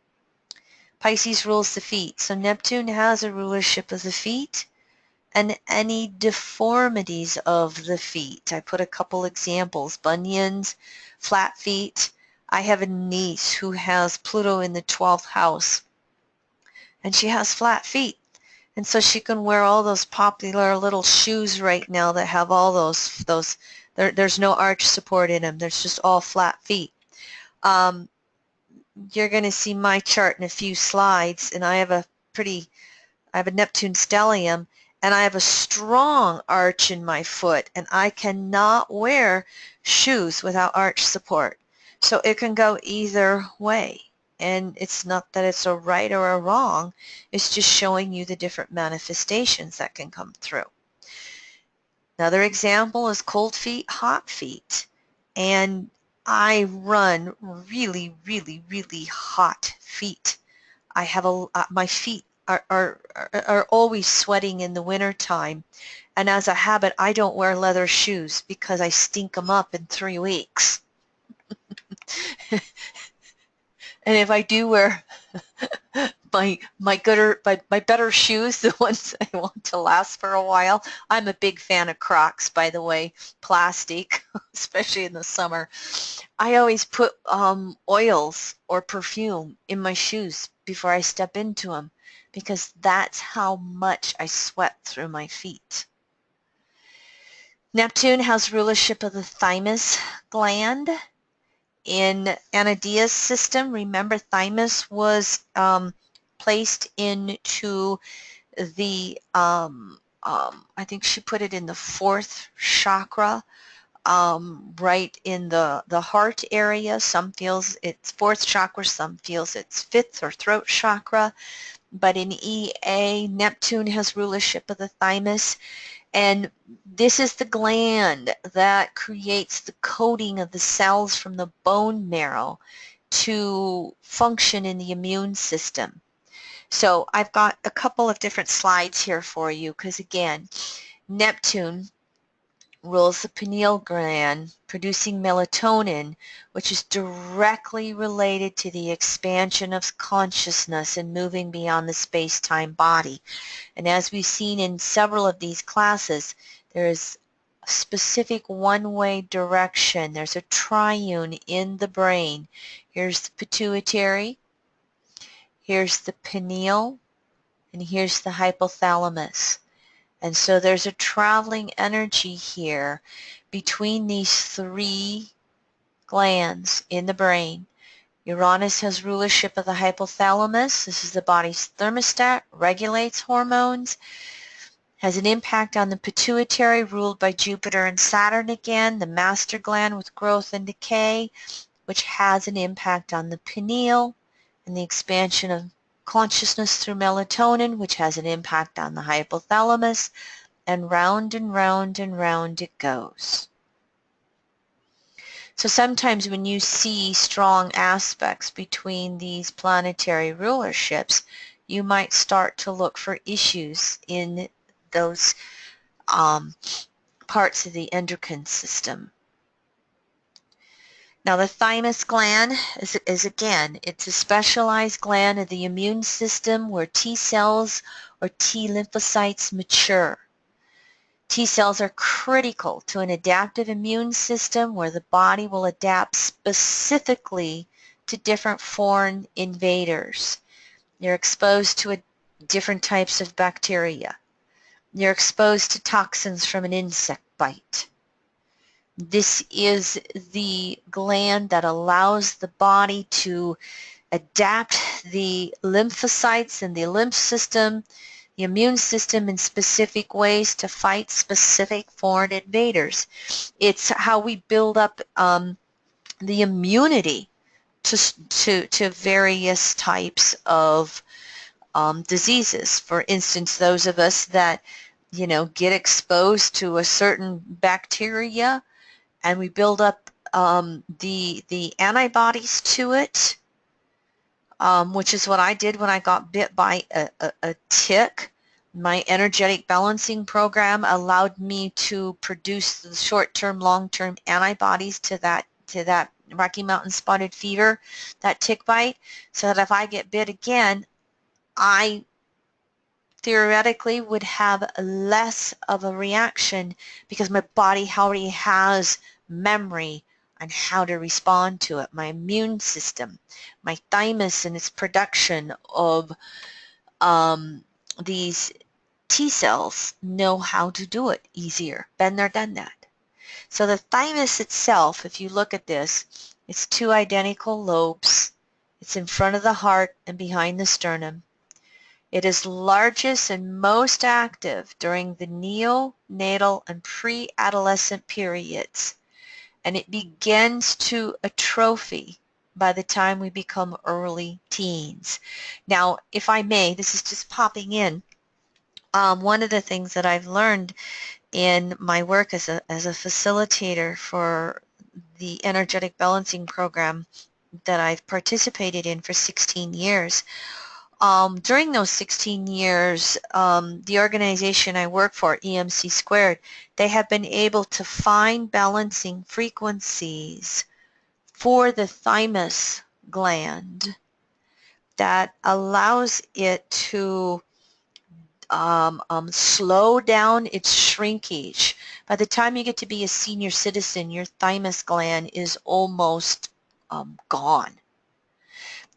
Pisces rules the feet. So Neptune has a rulership of the feet and any deformities of the feet. I put a couple examples: bunions, flat feet. I have a niece who has Pluto in the 12th house, and she has flat feet. And so she can wear all those popular little shoes right now that have all those there's no arch support in them. There's just all flat feet. You're going to see my chart in a few slides, and I have a Neptune stellium, and I have a strong arch in my foot, and I cannot wear shoes without arch support. So it can go either way. And it's not that it's a right or a wrong, it's just showing you the different manifestations that can come through. Another example is cold feet, hot feet. And I run really, really, really hot feet. I have my feet are always sweating in the wintertime. And as a habit, I don't wear leather shoes because I stink them up in 3 weeks. And if I do wear my better shoes, the ones I want to last for a while, I'm a big fan of Crocs, by the way, plastic, especially in the summer. I always put oils or perfume in my shoes before I step into them, because that's how much I sweat through my feet. Neptune has rulership of the thymus gland. In Anadia's system, remember, thymus was placed into the, I think she put it in the 4th chakra, right in the heart area. Some feels it's 4th chakra, some feels it's 5th or throat chakra. But in EA, Neptune has rulership of the thymus. And this is the gland that creates the coating of the cells from the bone marrow to function in the immune system. So I've got a couple of different slides here for you, because again, Neptune rules the pineal gland, producing melatonin, which is directly related to the expansion of consciousness and moving beyond the space-time body. And as we've seen in several of these classes, there is a specific one-way direction. There's a triune in the brain. Here's the pituitary, here's the pineal, and here's the hypothalamus. And so there's a traveling energy here between these 3 glands in the brain. Uranus has rulership of the hypothalamus. This is the body's thermostat, regulates hormones, has an impact on the pituitary, ruled by Jupiter and Saturn again, the master gland with growth and decay, which has an impact on the pineal and the expansion of consciousness through melatonin, which has an impact on the hypothalamus, and round and round and round it goes. So sometimes when you see strong aspects between these planetary rulerships, you might start to look for issues in those parts of the endocrine system. Now the thymus gland is again, it's a specialized gland of the immune system where T cells or T lymphocytes mature. T cells are critical to an adaptive immune system where the body will adapt specifically to different foreign invaders. You're exposed to different types of bacteria. You're exposed to toxins from an insect bite. This is the gland that allows the body to adapt the lymphocytes and the lymph system, the immune system in specific ways to fight specific foreign invaders. It's how we build up the immunity to various types of diseases. For instance, those of us that get exposed to a certain bacteria and we build up the antibodies to it, which is what I did when I got bit by a tick. My energetic balancing program allowed me to produce the short-term, long-term antibodies to that Rocky Mountain spotted fever, that tick bite, so that if I get bit again, I theoretically would have less of a reaction because my body already has memory on how to respond to it. My immune system, my thymus and its production of these T cells know how to do it easier. Been there, done that. So the thymus itself, if you look at this, it's two identical lobes. It's in front of the heart and behind the sternum. It is largest and most active during the neonatal and pre-adolescent periods, and it begins to atrophy by the time we become early teens. Now, if I may, this is just popping in. One of the things that I've learned in my work as a facilitator for the energetic balancing program that I've participated in for 16 years, during those 16 years, the organization I work for, EMC Squared, they have been able to find balancing frequencies for the thymus gland that allows it to slow down its shrinkage. By the time you get to be a senior citizen, your thymus gland is almost gone.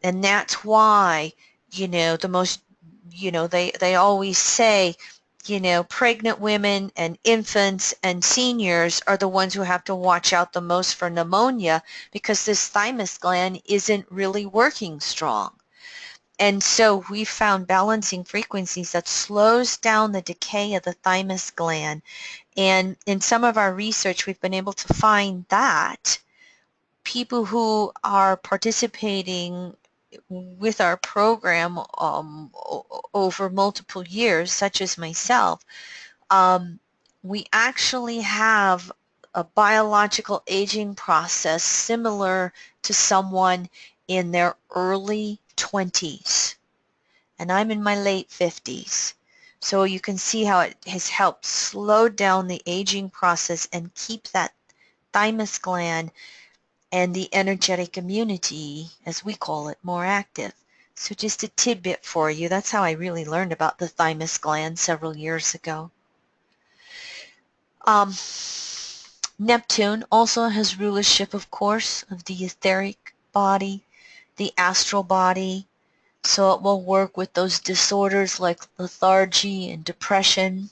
And that's why the most, they always say, pregnant women and infants and seniors are the ones who have to watch out the most for pneumonia because this thymus gland isn't really working strong. And so we found balancing frequencies that slows down the decay of the thymus gland. And in some of our research, we've been able to find that people who are participating with our program over multiple years, such as myself, we actually have a biological aging process similar to someone in their early 20s. And I'm in my late 50s. So you can see how it has helped slow down the aging process and keep that thymus gland and the energetic immunity, as we call it, more active. So just a tidbit for you. That's how I really learned about the thymus gland several years ago. Neptune also has rulership, of course, of the etheric body, the astral body. So it will work with those disorders like lethargy and depression.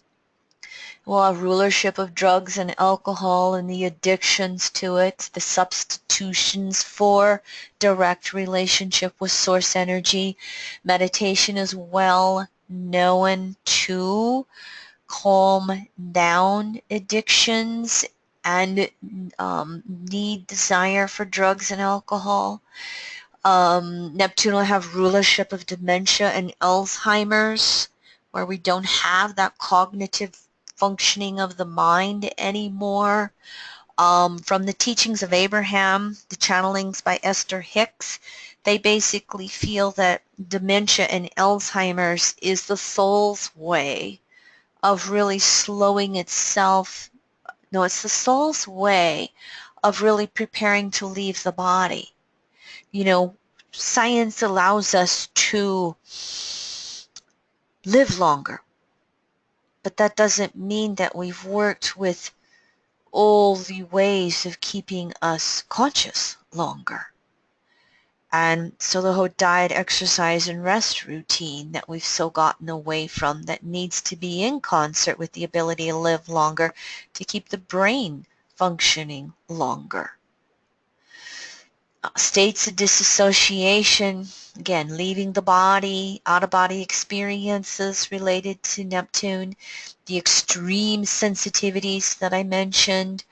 Well, rulership of drugs and alcohol and the addictions to it, the substitutions for direct relationship with source energy. Meditation is well known to calm down addictions and need, desire for drugs and alcohol. Neptune will have rulership of dementia and Alzheimer's, where we don't have that cognitive functioning of the mind anymore. From the teachings of Abraham, the channelings by Esther Hicks, they basically feel that dementia and Alzheimer's is the soul's way of really slowing itself. No, it's the soul's way of really preparing to leave the body. You know, science allows us to live longer, but that doesn't mean that we've worked with all the ways of keeping us conscious longer. And so the whole diet, exercise, and rest routine that we've so gotten away from, that needs to be in concert with the ability to live longer, to keep the brain functioning longer. States of disassociation, again, leaving the body, out-of-body experiences related to Neptune, the extreme sensitivities that I mentioned.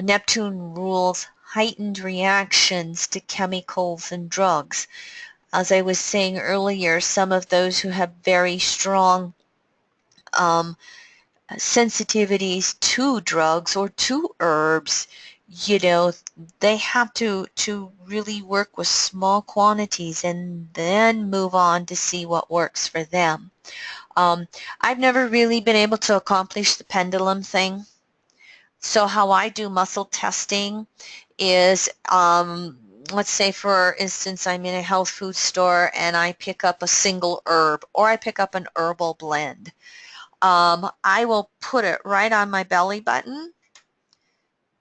Neptune rules heightened reactions to chemicals and drugs. As I was saying earlier, some of those who have very strong sensitivities to drugs or to herbs, you know, they have to really work with small quantities and then move on to see what works for them. I've never really been able to accomplish the pendulum thing. So how I do muscle testing is, let's say for instance, I'm in a health food store and I pick up a single herb or I pick up an herbal blend. I will put it right on my belly button.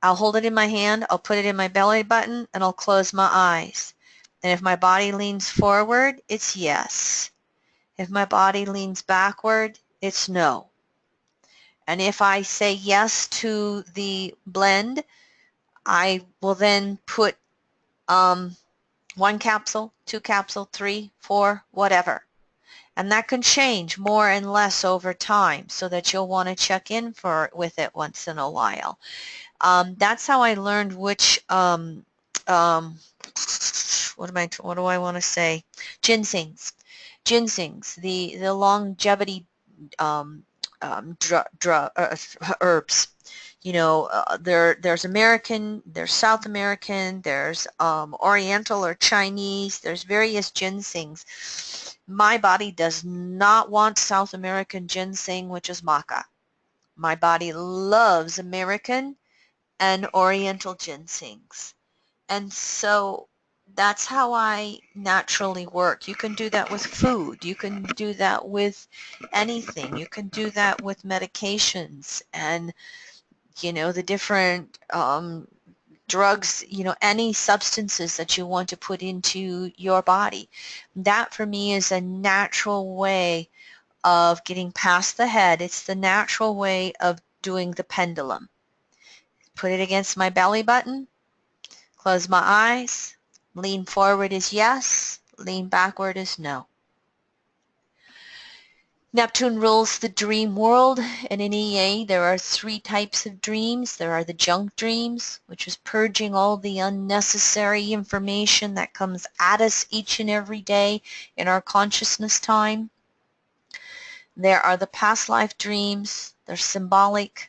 I'll hold it in my hand, I'll put it in my belly button, and I'll close my eyes. And if my body leans forward, it's yes. If my body leans backward, it's no. And if I say yes to the blend, I will then put 1 capsule, 2 capsule, 3, 4, whatever. And that can change more and less over time, so that you'll want to check in with it once in a while. That's how I learned which what do I want to say? Ginsengs, the longevity herbs. You know, there's American, there's South American, there's Oriental or Chinese, there's various ginsengs. My body does not want South American ginseng, which is maca. My body loves American and Oriental ginsengs. And so that's how I naturally work. You can do that with food. You can do that with anything. You can do that with medications and, you know, the different drugs, you know, any substances that you want to put into your body. That for me is a natural way of getting past the head. It's the natural way of doing the pendulum. Put it against my belly button, close my eyes, lean forward is yes, lean backward is no. Neptune rules the dream world, and in EA there are 3 types of dreams. There are the junk dreams, which is purging all the unnecessary information that comes at us each and every day in our consciousness time. There are the past life dreams. They're symbolic.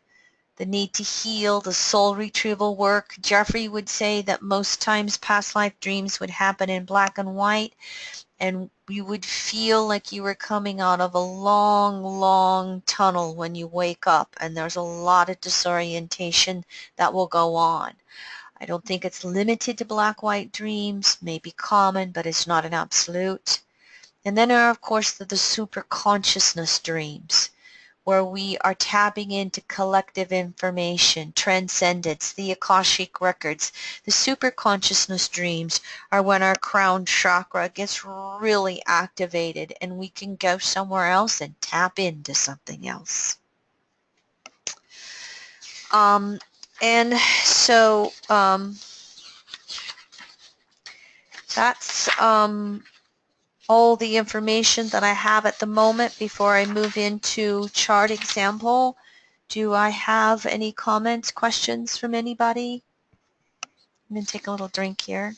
The need to heal, the soul retrieval work. Jeffrey would say that most times past life dreams would happen in black and white, and you would feel like you were coming out of a long, long tunnel when you wake up, and there's a lot of disorientation that will go on. I don't think it's limited to black-white dreams, may be common, but it's not an absolute. And then there are, of course, the super consciousness dreams, where we are tapping into collective information, transcendence, the Akashic records. The super consciousness dreams are when our crown chakra gets really activated and we can go somewhere else and tap into something else. And so that's all the information that I have at the moment before I move into chart example. Do I have any comments, questions from anybody? I'm going to take a little drink here.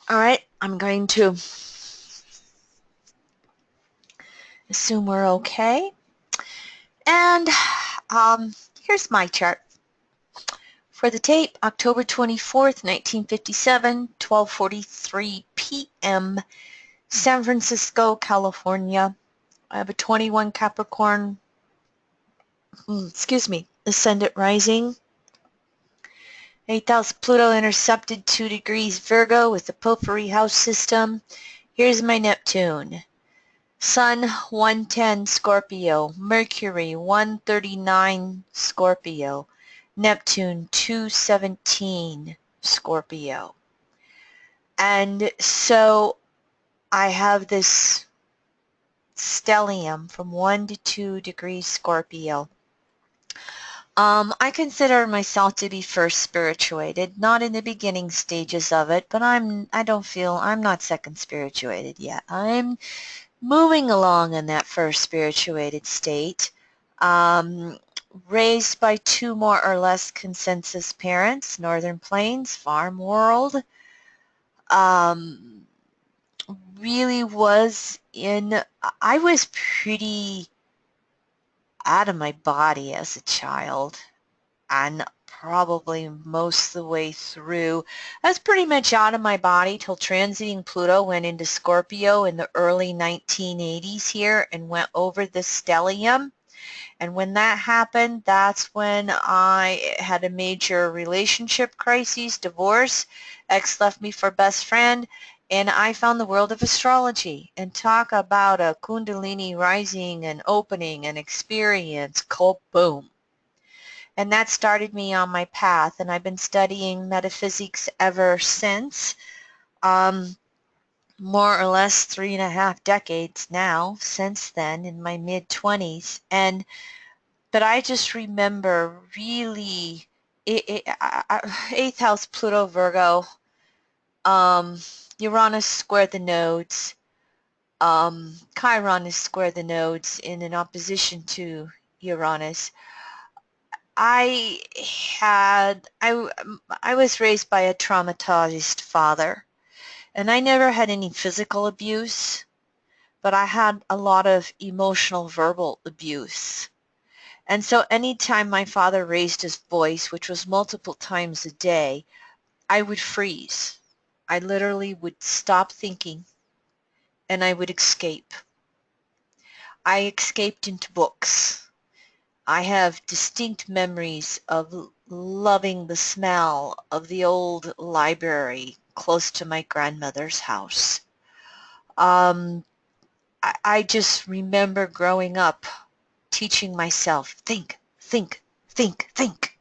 All right, I'm going to assume we're okay. And here's my chart. For the tape, October 24th, 1957, 12:43 p.m., San Francisco, California. I have a 21 Capricorn, ascendant rising. 8th house Pluto intercepted 2 degrees Virgo with the Potpourri house system. Here's my Neptune. Sun 110 Scorpio, Mercury 139 Scorpio, Neptune 217 Scorpio. And so I have this stellium from 1 to 2 degrees Scorpio. I consider myself to be first spirituated, not in the beginning stages of it, but I'm not second spirituated yet. I'm moving along in that first spirituated state. Raised by 2 more or less consensus parents, Northern Plains, farm world. Really I was pretty out of my body as a child, and probably most of the way through. I was pretty much out of my body till transiting Pluto went into Scorpio in the early 1980s here and went over the stellium. And when that happened, that's when I had a major relationship crisis, divorce. Ex left me for best friend, and I found the world of astrology. And talk about a Kundalini rising and opening and experience, boom. And that started me on my path, and I've been studying metaphysics ever since. More or less 3.5 decades now since then, in my mid-20s. But I just remember really 8th house Pluto Virgo, Uranus squared the nodes, Chiron is squared the nodes in an opposition to Uranus. I was raised by a traumatized father, and I never had any physical abuse, but I had a lot of emotional verbal abuse. And so anytime my father raised his voice, which was multiple times a day, I would freeze. I literally would stop thinking and I would escape. I escaped into books. I have distinct memories of loving the smell of the old library close to my grandmother's house. I just remember growing up teaching myself, think, think, think, think,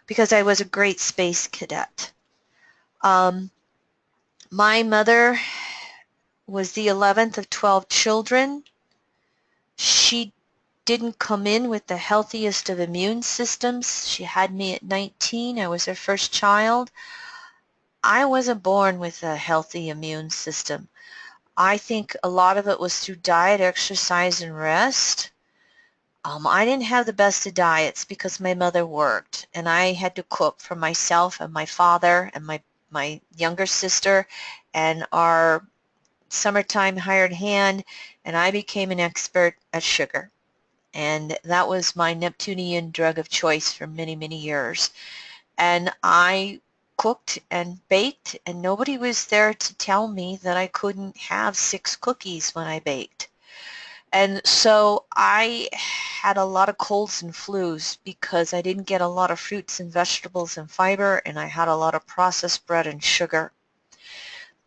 because I was a great space cadet. My mother was the 11th of 12 children. She didn't come in with the healthiest of immune systems. She had me at 19. I was her first child. I wasn't born with a healthy immune system. I think a lot of it was through diet, exercise, and rest. I didn't have the best of diets because my mother worked, and I had to cook for myself and my father and my younger sister and our summertime hired hand, and I became an expert at sugar. And that was my Neptunian drug of choice for many, many years. And I cooked and baked, and nobody was there to tell me that I couldn't have 6 cookies when I baked. And so I had a lot of colds and flus because I didn't get a lot of fruits and vegetables and fiber, and I had a lot of processed bread and sugar.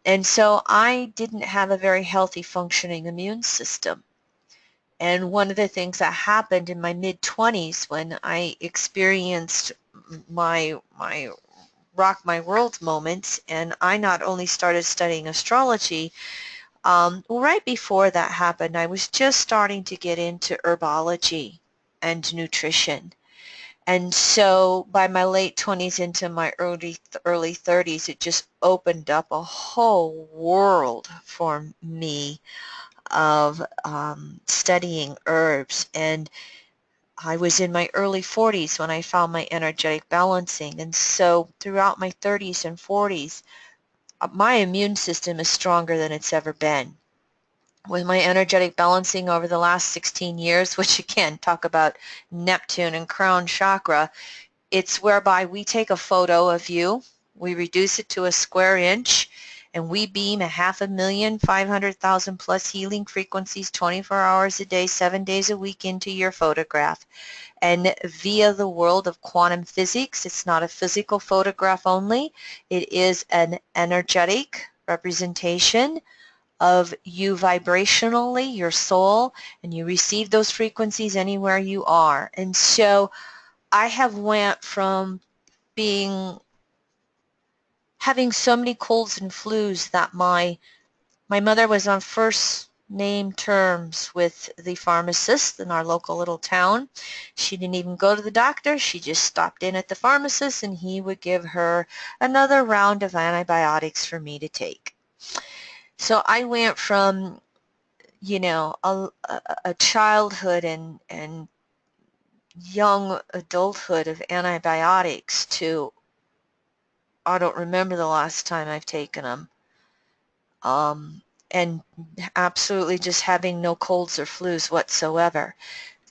And so I didn't have a very healthy functioning immune system. And one of the things that happened in my mid-20s when I experienced my rock my world moments, and I not only started studying astrology, well, right before that happened, I was just starting to get into herbology and nutrition. And so by my late 20s into my early 30s, it just opened up a whole world for me of studying herbs. And I was in my early 40s when I found my energetic balancing. And so throughout my 30s and 40s, my immune system is stronger than it's ever been. With my energetic balancing over the last 16 years, which again, talk about Neptune and crown chakra, it's whereby we take a photo of you, we reduce it to a square inch, and we beam 500,000, 500,000 plus healing frequencies 24 hours a day, 7 days a week into your photograph. And via the world of quantum physics, it's not a physical photograph only, it is an energetic representation of you vibrationally, your soul, and you receive those frequencies anywhere you are. And so I have went from having so many colds and flus that my mother was on first name terms with the pharmacist in our local little town. She didn't even go to the doctor. She just stopped in at the pharmacist and he would give her another round of antibiotics for me to take. So I went from, you know, a childhood and young adulthood of antibiotics to I don't remember the last time I've taken them. And absolutely just having no colds or flus whatsoever.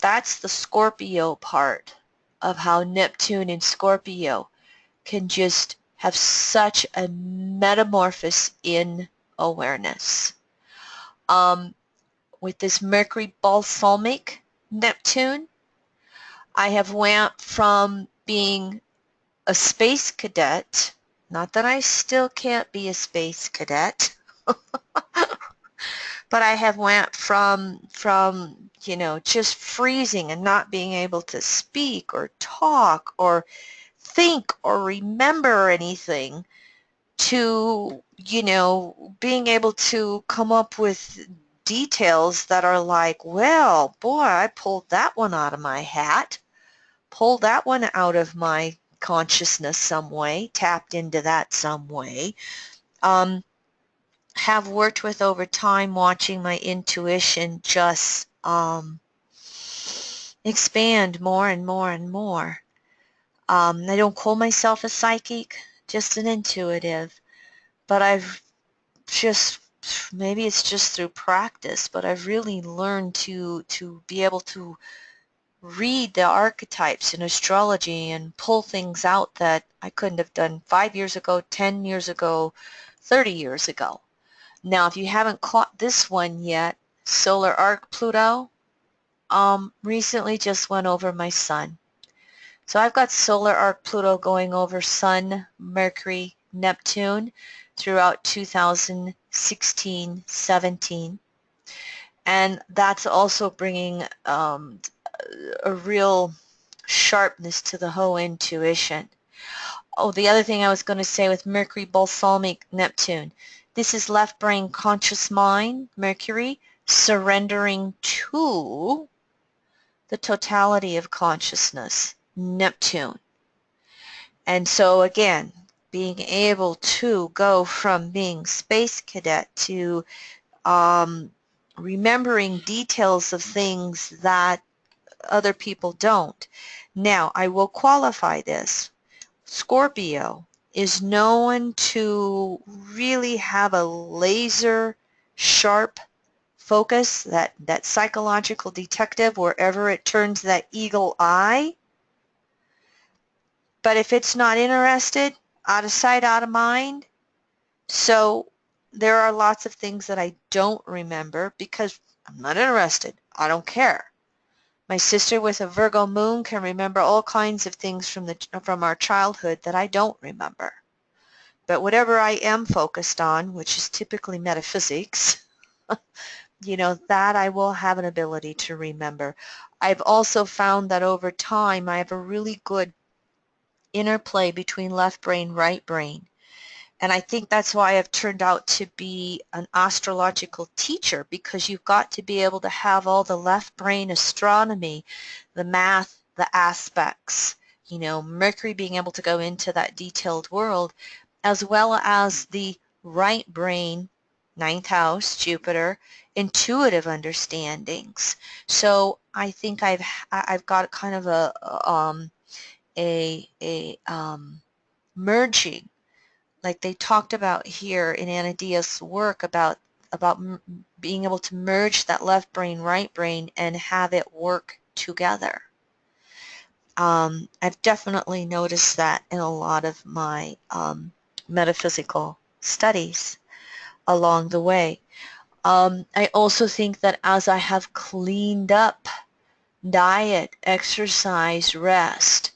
That's the Scorpio part of how Neptune in Scorpio can just have such a metamorphosis in awareness. With this Mercury balsamic Neptune, I have went from being a space cadet, not that I still can't be a space cadet, but I have went from you know, just freezing and not being able to speak or talk or think or remember anything to, you know, being able to come up with details that are like, well, boy, I pulled that one out of my hat, pulled that one out of my consciousness some way, tapped into that some way. Have worked with over time watching my intuition just expand more and more and more. I don't call myself a psychic, just an intuitive, but I've just, maybe it's just through practice, but I've really learned to be able to read the archetypes in astrology and pull things out that I couldn't have done 5 years ago, 10 years ago, 30 years ago. Now, if you haven't caught this one yet, solar arc Pluto recently just went over my sun. So I've got solar arc Pluto going over Sun, Mercury, Neptune throughout 2016-17. And that's also bringing a real sharpness to the whole intuition. Oh, the other thing I was going to say with Mercury balsamic Neptune, this is left brain conscious mind, Mercury, surrendering to the totality of consciousness, Neptune. And so again, being able to go from being space cadet to remembering details of things that other people don't. Now, I will qualify this. Scorpio is known to really have a laser sharp focus, that psychological detective wherever it turns that eagle eye. But if it's not interested, out of sight, out of mind. So there are lots of things that I don't remember because I'm not interested. I don't care. My sister with a Virgo moon can remember all kinds of things from our childhood that I don't remember. But whatever I am focused on, which is typically metaphysics, that I will have an ability to remember. I've also found that over time I have a really good interplay between left brain, right brain. And I think that's why I've turned out to be an astrological teacher, because you've got to be able to have all the left brain astronomy, the math, the aspects, Mercury being able to go into that detailed world, as well as the right brain, ninth house, Jupiter, intuitive understandings. So I think I've got kind of a merging, like they talked about here in Anna Diaz's work about being able to merge that left brain, right brain, and have it work together. I've definitely noticed that in a lot of my metaphysical studies along the way. I also think that as I have cleaned up diet, exercise, rest,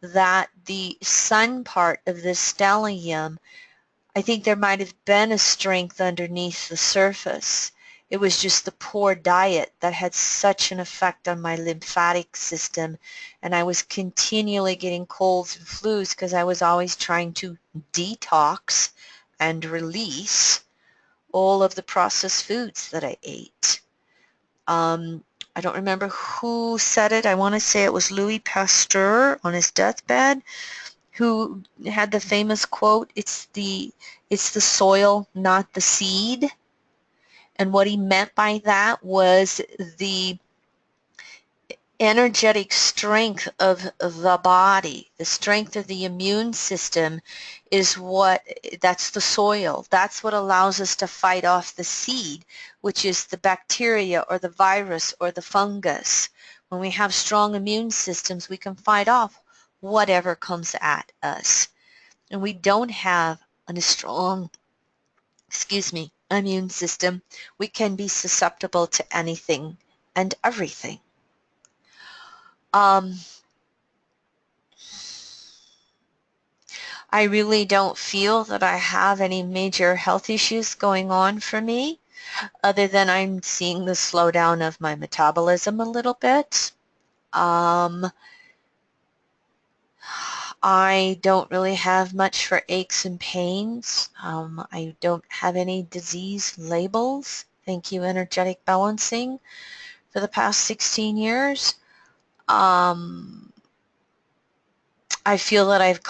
that the sun part of this stellium, I think there might have been a strength underneath the surface. It was just the poor diet that had such an effect on my lymphatic system, and I was continually getting colds and flus because I was always trying to detox and release all of the processed foods that I ate. I don't remember who said it. I want to say it was Louis Pasteur on his deathbed, who had the famous quote, it's the soil, not the seed. And what he meant by that was the energetic strength of the body, the strength of the immune system that's the soil. That's what allows us to fight off the seed, which is the bacteria or the virus or the fungus. When we have strong immune systems, we can fight off whatever comes at us. And we don't have a strong, immune system, we can be susceptible to anything and everything. I really don't feel that I have any major health issues going on for me, other than I'm seeing the slowdown of my metabolism a little bit. I don't really have much for aches and pains. I don't have any disease labels. Thank you, energetic balancing, for the past 16 years. I feel that I've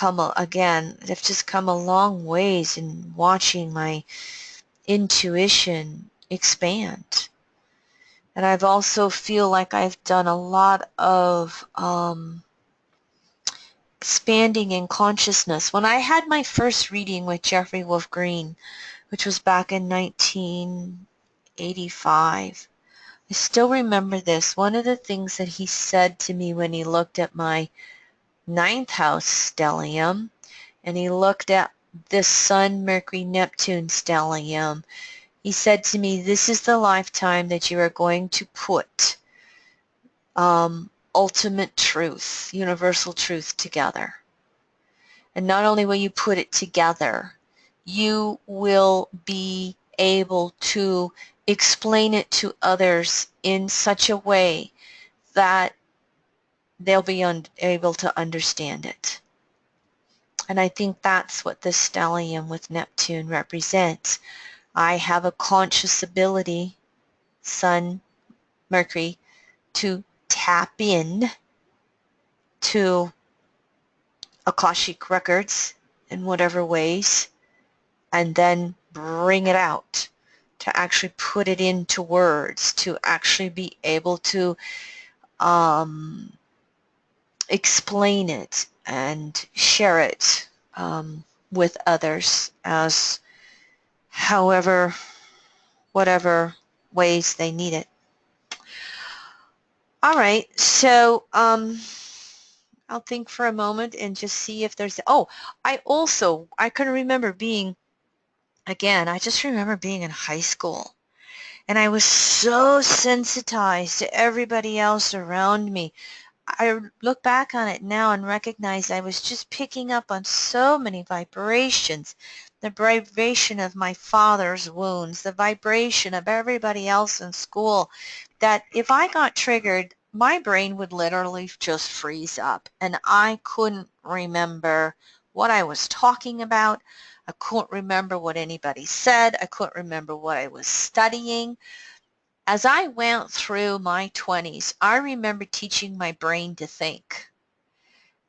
just come a long ways in watching my intuition expand. And I've also feel like I've done a lot of expanding in consciousness. When I had my first reading with Jeffrey Wolf Green, which was back in 1985, I still remember this. One of the things that he said to me when he looked at my ninth house stellium, and he looked at this Sun, Mercury, Neptune stellium, he said to me, this is the lifetime that you are going to put ultimate truth, universal truth together. And not only will you put it together, you will be able to explain it to others in such a way that they'll be able to understand it. And I think that's what this stellium with Neptune represents. I have a conscious ability, Sun, Mercury, to tap in to Akashic records in whatever ways, and then bring it out, to actually put it into words, to actually be able to explain it and share it with others as whatever ways they need it. All right, so I'll think for a moment and just see if there's, I couldn't remember being, again, I just remember being in high school, and I was so sensitized to everybody else around me. I look back on it now and recognize I was just picking up on so many vibrations the vibration of my father's wounds, the vibration of everybody else in school, that if I got triggered, my brain would literally just freeze up and I couldn't remember what I was talking about. I couldn't remember what anybody said. I couldn't remember what I was studying. As I went through my 20s, I remember teaching my brain to think.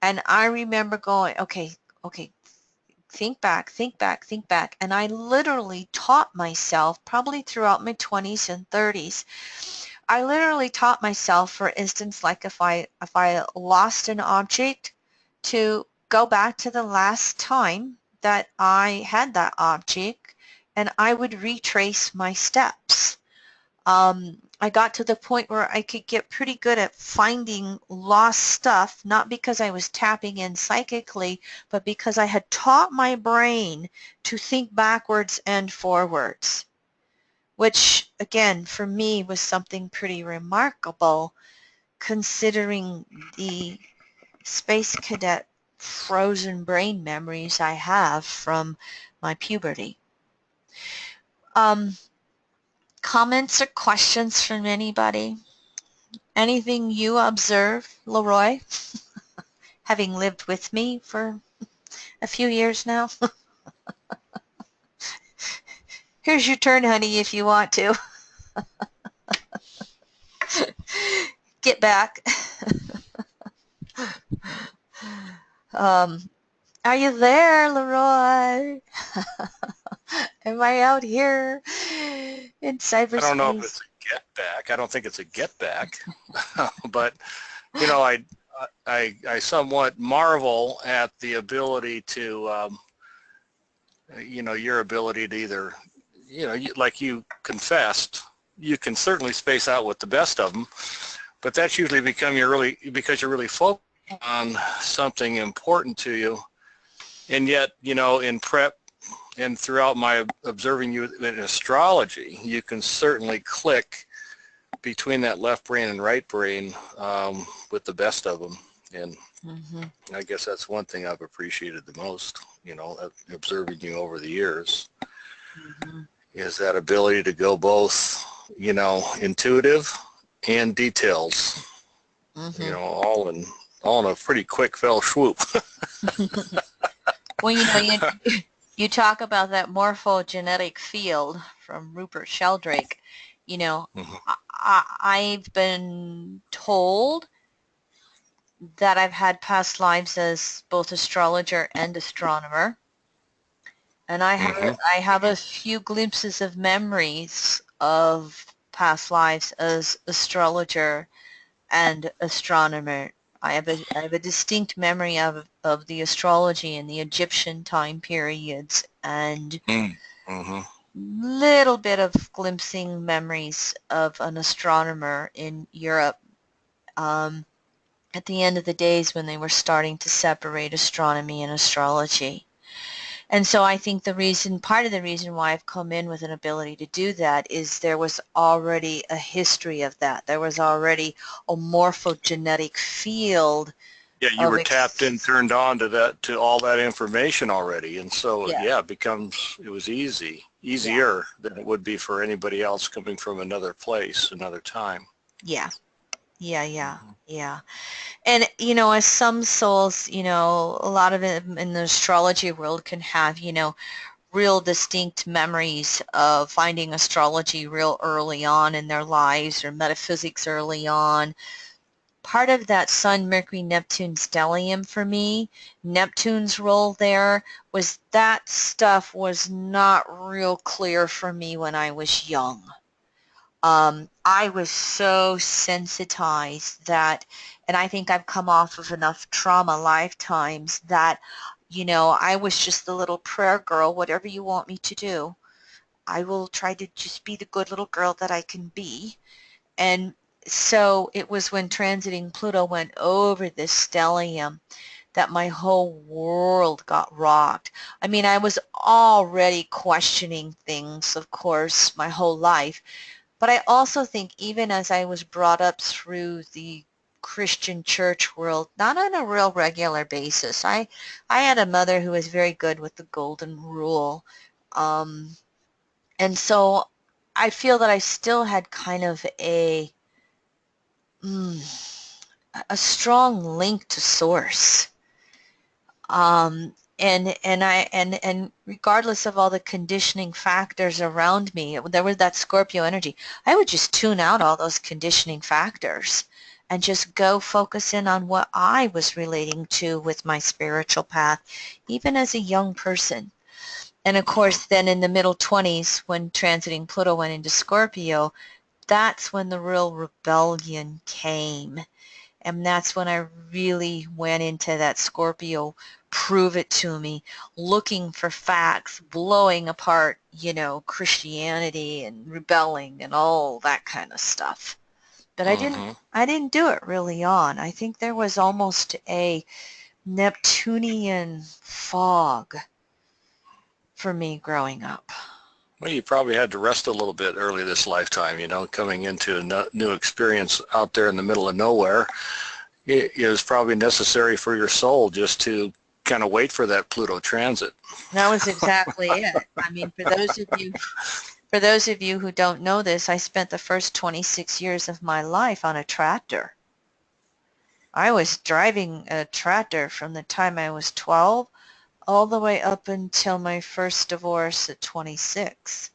And I remember going, okay, think back, think back, think back. And I literally taught myself, probably throughout my 20s and 30s, I literally taught myself, for instance, like if I lost an object, to go back to the last time that I had that object and I would retrace my steps. I got to the point where I could get pretty good at finding lost stuff, not because I was tapping in psychically, but because I had taught my brain to think backwards and forwards, which again for me was something pretty remarkable considering the space cadet frozen brain memories I have from my puberty. Comments or questions from anybody? Anything you observe, Leroy, having lived with me for a few years now? Here's your turn, honey, if you want to. Get back. Are you there, Leroy? Am I out here in cyberspace? I don't know if it's a get back. I don't think it's a get back, but you know, I somewhat marvel at the ability to, you know, your ability to either, you know, like you confessed, you can certainly space out with the best of them, but that's usually because you're really focused on something important to you, and yet, you know, in prep and throughout my observing you in astrology, you can certainly click between that left brain and right brain with the best of them. And I guess that's one thing I've appreciated the most, you know, observing you over the years, is that ability to go both, you know, intuitive and details, you know, all in a pretty quick fell swoop. Well, you know, you talk about that morphogenetic field from Rupert Sheldrake. You know, I've been told that I've had past lives as both astrologer and astronomer. And I have a few glimpses of memories of past lives as astrologer and astronomer. I have a distinct memory of the astrology in the Egyptian time periods, and little bit of glimpsing memories of an astronomer in Europe at the end of the days when they were starting to separate astronomy and astrology. And so I think part of the reason why I've come in with an ability to do that is there was already a history of that. There was already a morphogenetic field. Yeah, you were tapped in, turned on to all that information already. And so, yeah, it was easier than it would be for anybody else coming from another place, another time. Yeah. And, you know, as some souls, you know, a lot of them in the astrology world can have, you know, real distinct memories of finding astrology real early on in their lives, or metaphysics early on. Part of that Sun, Mercury, Neptune stellium for me, Neptune's role there, was that stuff was not real clear for me when I was young. I was so sensitized that, and I think I've come off of enough trauma lifetimes that, you know, I was just the little prayer girl. Whatever you want me to do, I will try to just be the good little girl that I can be. And so it was when transiting Pluto went over this stellium that my whole world got rocked. I mean, I was already questioning things, of course, my whole life. But I also think even as I was brought up through the Christian church world, not on a real regular basis. I had a mother who was very good with the golden rule. Um, and so I feel that I still had kind of mm, a strong link to source. And regardless of all the conditioning factors around me, there was that Scorpio energy. I would just tune out all those conditioning factors and just go focus in on what I was relating to with my spiritual path, even as a young person. And of course, then in the middle 20s, when transiting Pluto went into Scorpio, that's when the real rebellion came. And that's when I really went into that Scorpio, prove it to me, looking for facts, blowing apart, Christianity and rebelling and all that kind of stuff. But Mm-hmm. I didn't do it really on. I think there was almost a Neptunian fog for me growing up. Well, you probably had to rest a little bit early this lifetime, coming into a new experience out there in the middle of nowhere. It was probably necessary for your soul just to kind of wait for that Pluto transit. That was exactly it. I mean, for those of you who don't know this, I spent the first 26 years of my life on a tractor. I was driving a tractor from the time I was 12 all the way up until my first divorce at 26.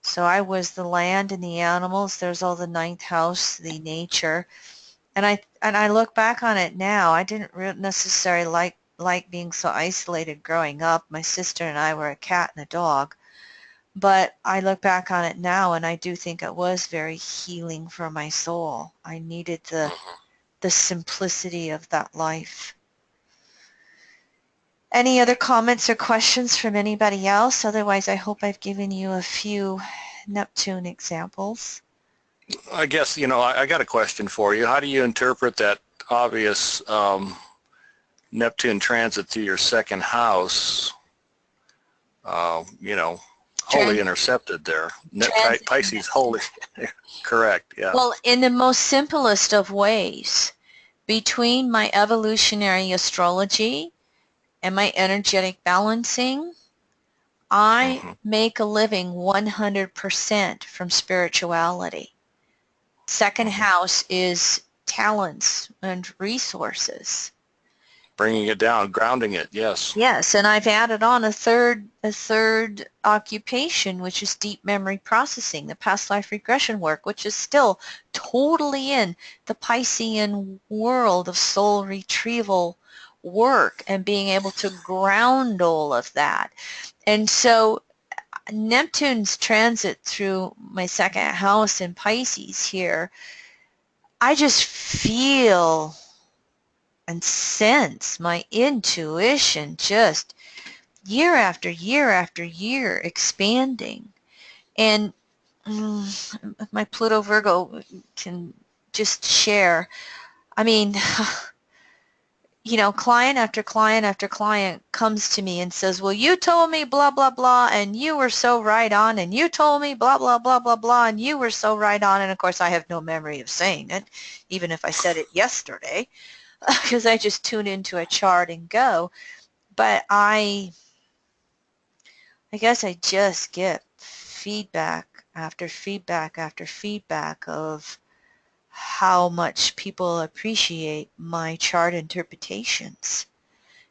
So I was the land and the animals. There's all the ninth house, the nature. And I look back on it now. I didn't necessarily like being so isolated growing up. My sister and I were a cat and a dog. But I look back on it now and I do think it was very healing for my soul. I needed the simplicity of that life. Any other comments or questions from anybody else? Otherwise, I hope I've given you a few Neptune examples. I guess, I got a question for you. How do you interpret that obvious Neptune transit through your second house, wholly intercepted there? Pisces wholly, correct, yeah. Well, in the most simplest of ways, between my evolutionary astrology and my energetic balancing, I Mm-hmm. make a living 100% from spirituality. Second Mm-hmm. house is talents and resources. Bringing it down, grounding it, yes. Yes, and I've added on a third occupation, which is deep memory processing, the past life regression work, which is still totally in the Piscean world of soul retrieval work and being able to ground all of that. And so Neptune's transit through my second house in Pisces here, I just feel and sense my intuition just year after year after year expanding. And my Pluto Virgo can just share. I mean, client after client after client comes to me and says, well, you told me blah, blah, blah, and you were so right on, and you told me blah, blah, blah, blah, blah, and you were so right on. And of course, I have no memory of saying it, even if I said it yesterday, because I just tune into a chart and go. But I guess I just get feedback after feedback after feedback of how much people appreciate my chart interpretations.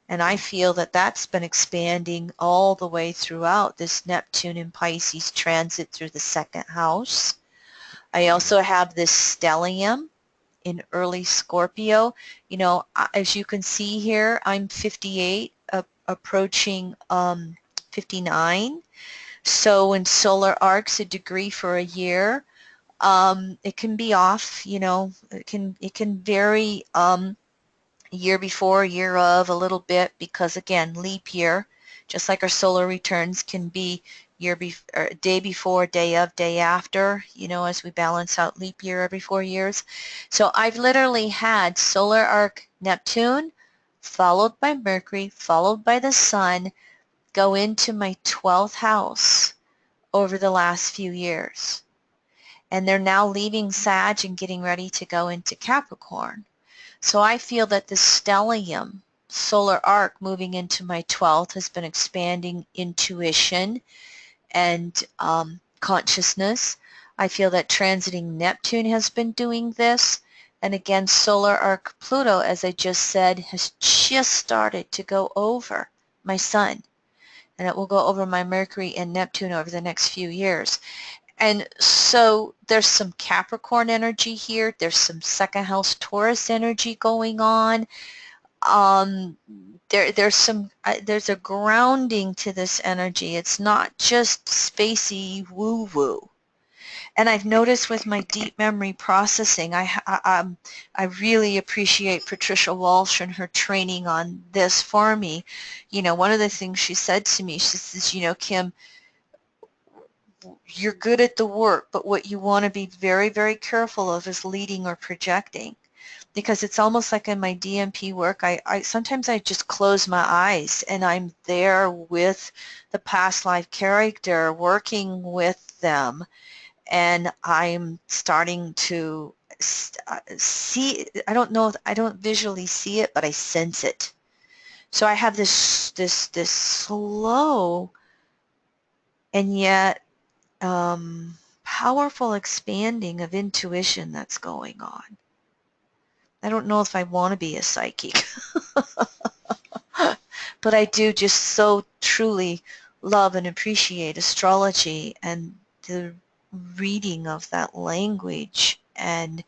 And I feel that that's been expanding all the way throughout this Neptune and Pisces transit through the second house. I also have this stellium in early Scorpio. As you can see here, I'm 58, approaching 59. So in solar arcs, a degree for a year, it can be off. It can vary. Year before, year of, a little bit, because again, leap year, just like our solar returns can be or day before, day of, day after, as we balance out leap year every 4 years. So I've literally had solar arc Neptune, followed by Mercury, followed by the Sun, go into my 12th house over the last few years. And they're now leaving Sag and getting ready to go into Capricorn. So I feel that the stellium solar arc moving into my 12th has been expanding intuition and consciousness. I feel that transiting Neptune has been doing this. And again, solar arc Pluto, as I just said, has just started to go over my sun. And it will go over my Mercury and Neptune over the next few years. And so there's some Capricorn energy here. There's some second house Taurus energy going on. There's a grounding to this energy. It's not just spacey woo-woo. And I've noticed with my deep memory processing, I really appreciate Patricia Walsh and her training on this for me. You know, one of the things she said to me, she says, you know, Kim, you're good at the work, but what you want to be very, very careful of is leading or projecting. Because it's almost like in my DMP work, I sometimes I just close my eyes and I'm there with the past life character, working with them, and I'm starting to see. I don't know. I don't visually see it, but I sense it. So I have this slow and yet powerful expanding of intuition that's going on. I don't know if I want to be a psychic, but I do just so truly love and appreciate astrology and the reading of that language and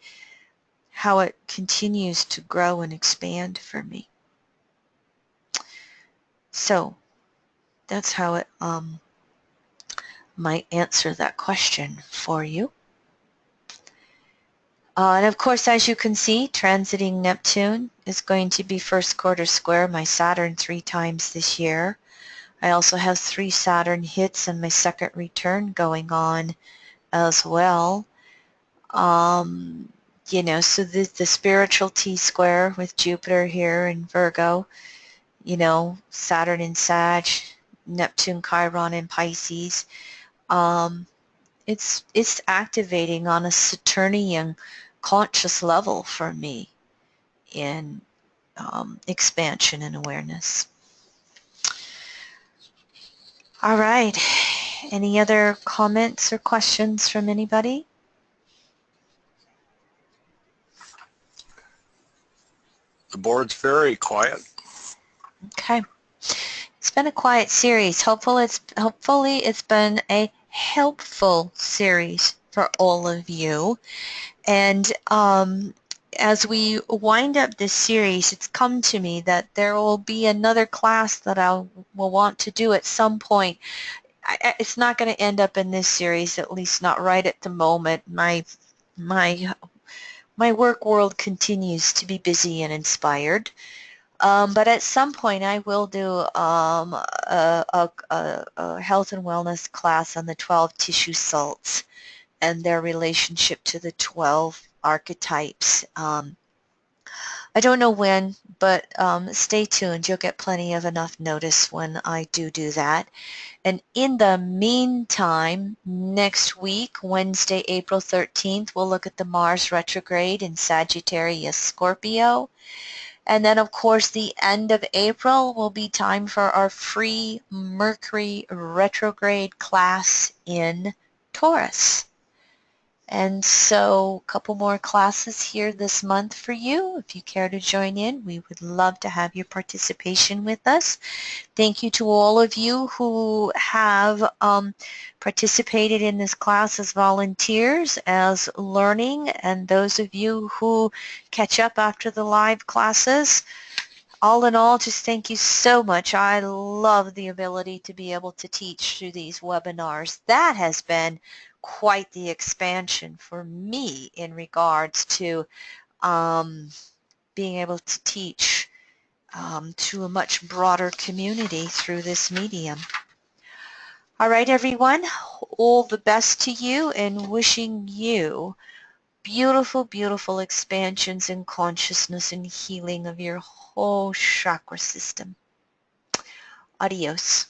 how it continues to grow and expand for me. So that's how it might answer that question for you. And of course, as you can see, transiting Neptune is going to be first quarter square my Saturn 3 times this year. I also have 3 Saturn hits and my second return going on as well. You know, so the spiritual T-square with Jupiter here in Virgo, you know, Saturn in Sag, Neptune, Chiron in Pisces. It's activating on a Saturnian conscious level for me in expansion and awareness. All right. Any other comments or questions from anybody? The board's very quiet. Okay. It's been a quiet series. Hopefully it's been a helpful series for all of you. And as we wind up this series, it's come to me that there will be another class that I will want to do at some point. It's not going to end up in this series, at least not right at the moment. My work world continues to be busy and inspired. But at some point, I will do a health and wellness class on the 12 tissue salts and their relationship to the 12 archetypes. I don't know when, but stay tuned. You'll get plenty of enough notice when I do that. And in the meantime, next week, Wednesday, April 13th, we'll look at the Mars retrograde in Sagittarius, Scorpio. And then, of course, the end of April will be time for our free Mercury retrograde class in Taurus. And so a couple more classes here this month for you. If you care to join in, we would love to have your participation with us. Thank you to all of you who have participated in this class as volunteers, as learning, and those of you who catch up after the live classes. All in all, just thank you so much. I love the ability to be able to teach through these webinars. That has been quite the expansion for me in regards to being able to teach to a much broader community through this medium. All right, everyone, all the best to you and wishing you beautiful, beautiful expansions in consciousness and healing of your whole chakra system. Adios.